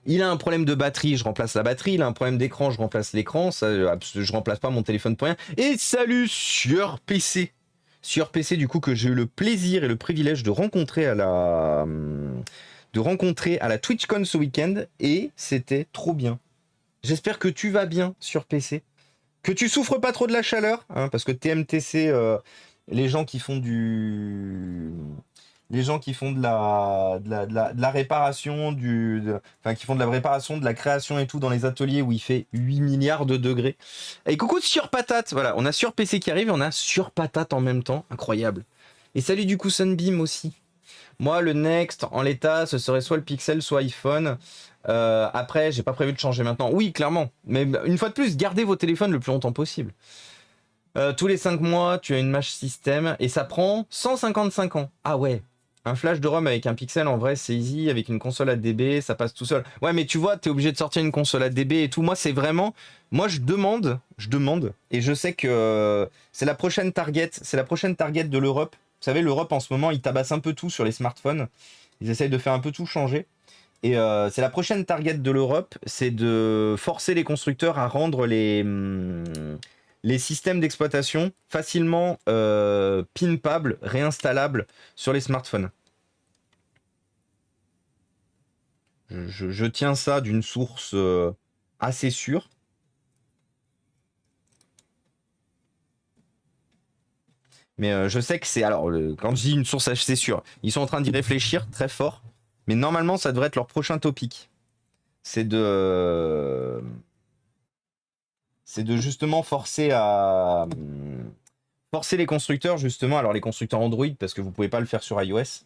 il a un problème de batterie, je remplace la batterie. Il a un problème d'écran, je remplace l'écran. Je remplace pas mon téléphone pour rien. Et salut sur PC. Sur PC, du coup, que j'ai eu le plaisir et le privilège de rencontrer à la TwitchCon ce week-end. Et c'était trop bien. J'espère que tu vas bien sur PC. Que tu souffres pas trop de la chaleur, hein, parce que TMTC, les gens qui font de la réparation, qui font de la réparation, de la création et tout dans les ateliers où il fait 8 milliards de degrés. Et coucou de Sur Patate, voilà, on a Sur PC qui arrive et on a Sur Patate en même temps, incroyable. Et salut du coup Sunbeam aussi. Moi, le Next, en l'état, ce serait soit le Pixel, soit iPhone. Après, j'ai pas prévu de changer maintenant. Oui, clairement. Mais une fois de plus, gardez vos téléphones le plus longtemps possible. Tous les 5 mois, tu as une Mesh System et ça prend 155 ans. Ah ouais. Un flash de ROM avec un Pixel, en vrai, c'est easy. Avec une console ADB, ça passe tout seul. Ouais, mais tu vois, t'es obligé de sortir une console ADB et tout. Moi, c'est vraiment... Moi, je demande, et je sais que c'est la prochaine target de l'Europe. Vous savez, l'Europe, en ce moment, ils tabassent un peu tout sur les smartphones. Ils essayent de faire un peu tout changer. Et c'est la prochaine target de l'Europe, c'est de forcer les constructeurs à rendre les systèmes d'exploitation facilement pimpables, réinstallables sur les smartphones. Je tiens ça d'une source assez sûre. Mais je sais que c'est... Alors, quand je dis une source assez sûre, ils sont en train d'y réfléchir très fort. Mais normalement, ça devrait être leur prochain topic. C'est de justement forcer les constructeurs, justement. Alors, les constructeurs Android, parce que vous pouvez pas le faire sur iOS.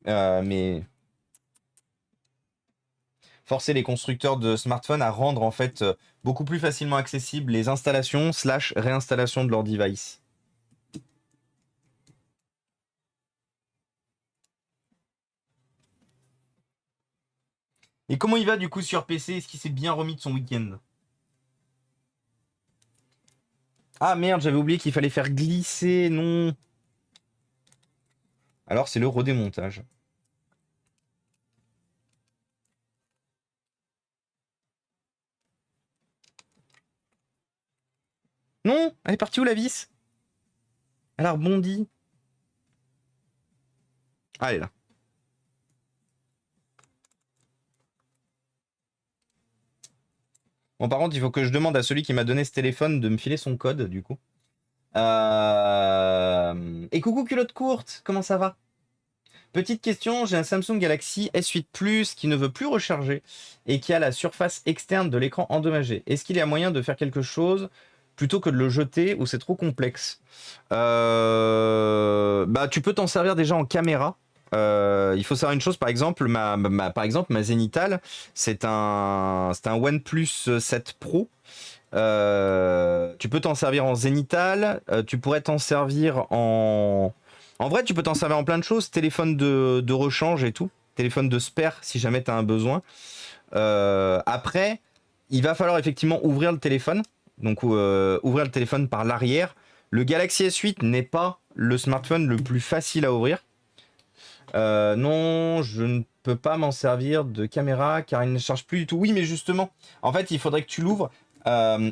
Mais forcer les constructeurs de smartphones à rendre en fait beaucoup plus facilement accessibles les installations / réinstallations de leur device. Et comment il va du coup sur PC? Est-ce qu'il s'est bien remis de son week-end? Ah merde, j'avais oublié qu'il fallait faire glisser, non. Alors c'est le redémontage. Non, elle est partie où la vis? Elle a rebondi. Ah, elle est là. Bon, par contre, il faut que je demande à celui qui m'a donné ce téléphone de me filer son code, du coup. Et coucou culotte courte, comment ça va? Petite question, j'ai un Samsung Galaxy S8 Plus qui ne veut plus recharger et qui a la surface externe de l'écran endommagée. Est-ce qu'il y a moyen de faire quelque chose plutôt que de le jeter ou c'est trop complexe? Bah, tu peux t'en servir déjà en caméra. Il faut savoir une chose, par exemple, ma Zenital, c'est un OnePlus 7 Pro. Tu peux t'en servir en zénital, tu pourrais t'en servir en... En vrai, tu peux t'en servir en plein de choses, téléphone de rechange et tout, téléphone de spare si jamais tu as un besoin. Après, il va falloir effectivement ouvrir le téléphone, donc ouvrir le téléphone par l'arrière. Le Galaxy S8 n'est pas le smartphone le plus facile à ouvrir. Non, je ne peux pas m'en servir de caméra car il ne charge plus du tout. Oui, mais justement, en fait, il faudrait que tu l'ouvres.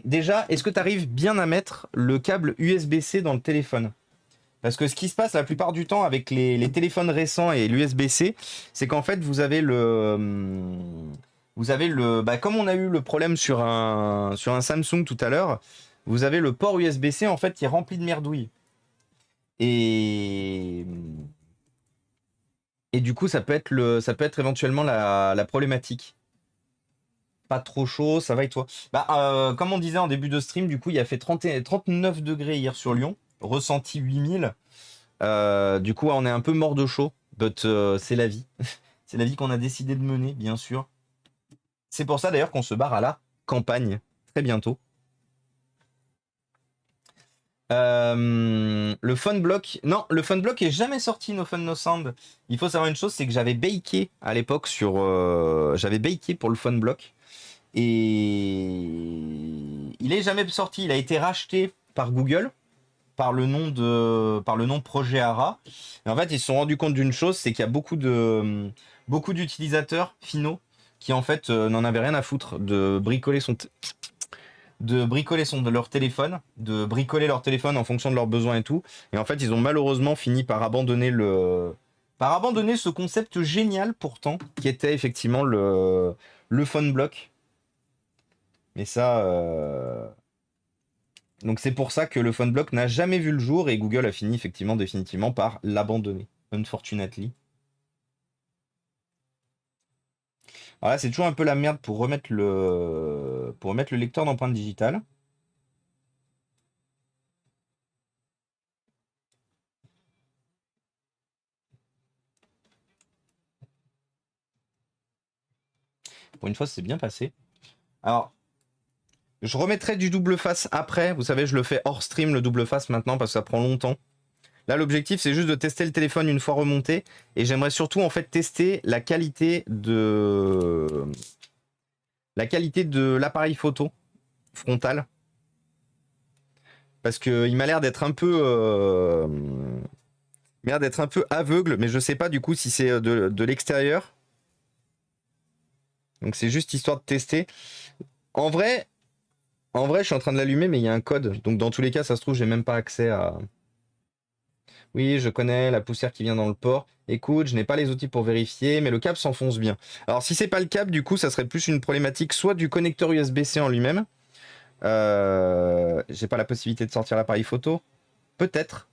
Déjà, est-ce que tu arrives bien à mettre le câble USB-C dans le téléphone? Parce que ce qui se passe la plupart du temps avec les téléphones récents et l'USB-C, c'est qu'en fait, vous avez bah, comme on a eu le problème sur un Samsung tout à l'heure, vous avez le port USB-C en fait qui est rempli de merdouilles. Et du coup, ça peut être éventuellement la problématique. Pas trop chaud, ça va et toi? Bah, comme on disait en début de stream, du coup, il a fait 39 degrés hier sur Lyon, ressenti 8000. Du coup, on est un peu mort de chaud, but c'est la vie. C'est la vie qu'on a décidé de mener, bien sûr. C'est pour ça d'ailleurs qu'on se barre à la campagne très bientôt. Le Funblock, non, le Funblock est jamais sorti, No Fun No Sound. Il faut savoir une chose, c'est que j'avais baké à l'époque j'avais baké pour le Funblock et il est jamais sorti. Il a été racheté par Google par le nom Projet Ara. Et en fait, ils se sont rendus compte d'une chose, c'est qu'il y a beaucoup d'utilisateurs finaux qui en fait n'en avaient rien à foutre de bricoler leur téléphone, de bricoler leur téléphone en fonction de leurs besoins et tout. Et en fait, ils ont malheureusement fini par abandonner ce concept génial pourtant, qui était effectivement le Funblock. Mais ça... Donc c'est pour ça que le Funblock n'a jamais vu le jour et Google a fini effectivement définitivement par l'abandonner, unfortunately. Alors là, c'est toujours un peu la merde pour remettre le lecteur d'empreinte digitale. Pour une fois, c'est bien passé. Alors, je remettrai du double face après. Vous savez, je le fais hors stream, le double face maintenant, parce que ça prend longtemps. Là, l'objectif, c'est juste de tester le téléphone une fois remonté. Et j'aimerais surtout, en fait, tester la qualité de l'appareil photo frontal. Parce qu'il m'a l'air d'être un peu... aveugle, mais je sais pas du coup si c'est de l'extérieur. Donc c'est juste histoire de tester. En vrai, je suis en train de l'allumer, mais il y a un code. Donc dans tous les cas, ça se trouve, j'ai même pas accès à... Oui, je connais la poussière qui vient dans le port. Écoute, je n'ai pas les outils pour vérifier, mais le câble s'enfonce bien. Alors si c'est pas le câble, du coup, ça serait plus une problématique soit du connecteur USB-C en lui-même. J'ai pas la possibilité de sortir l'appareil photo. Peut-être.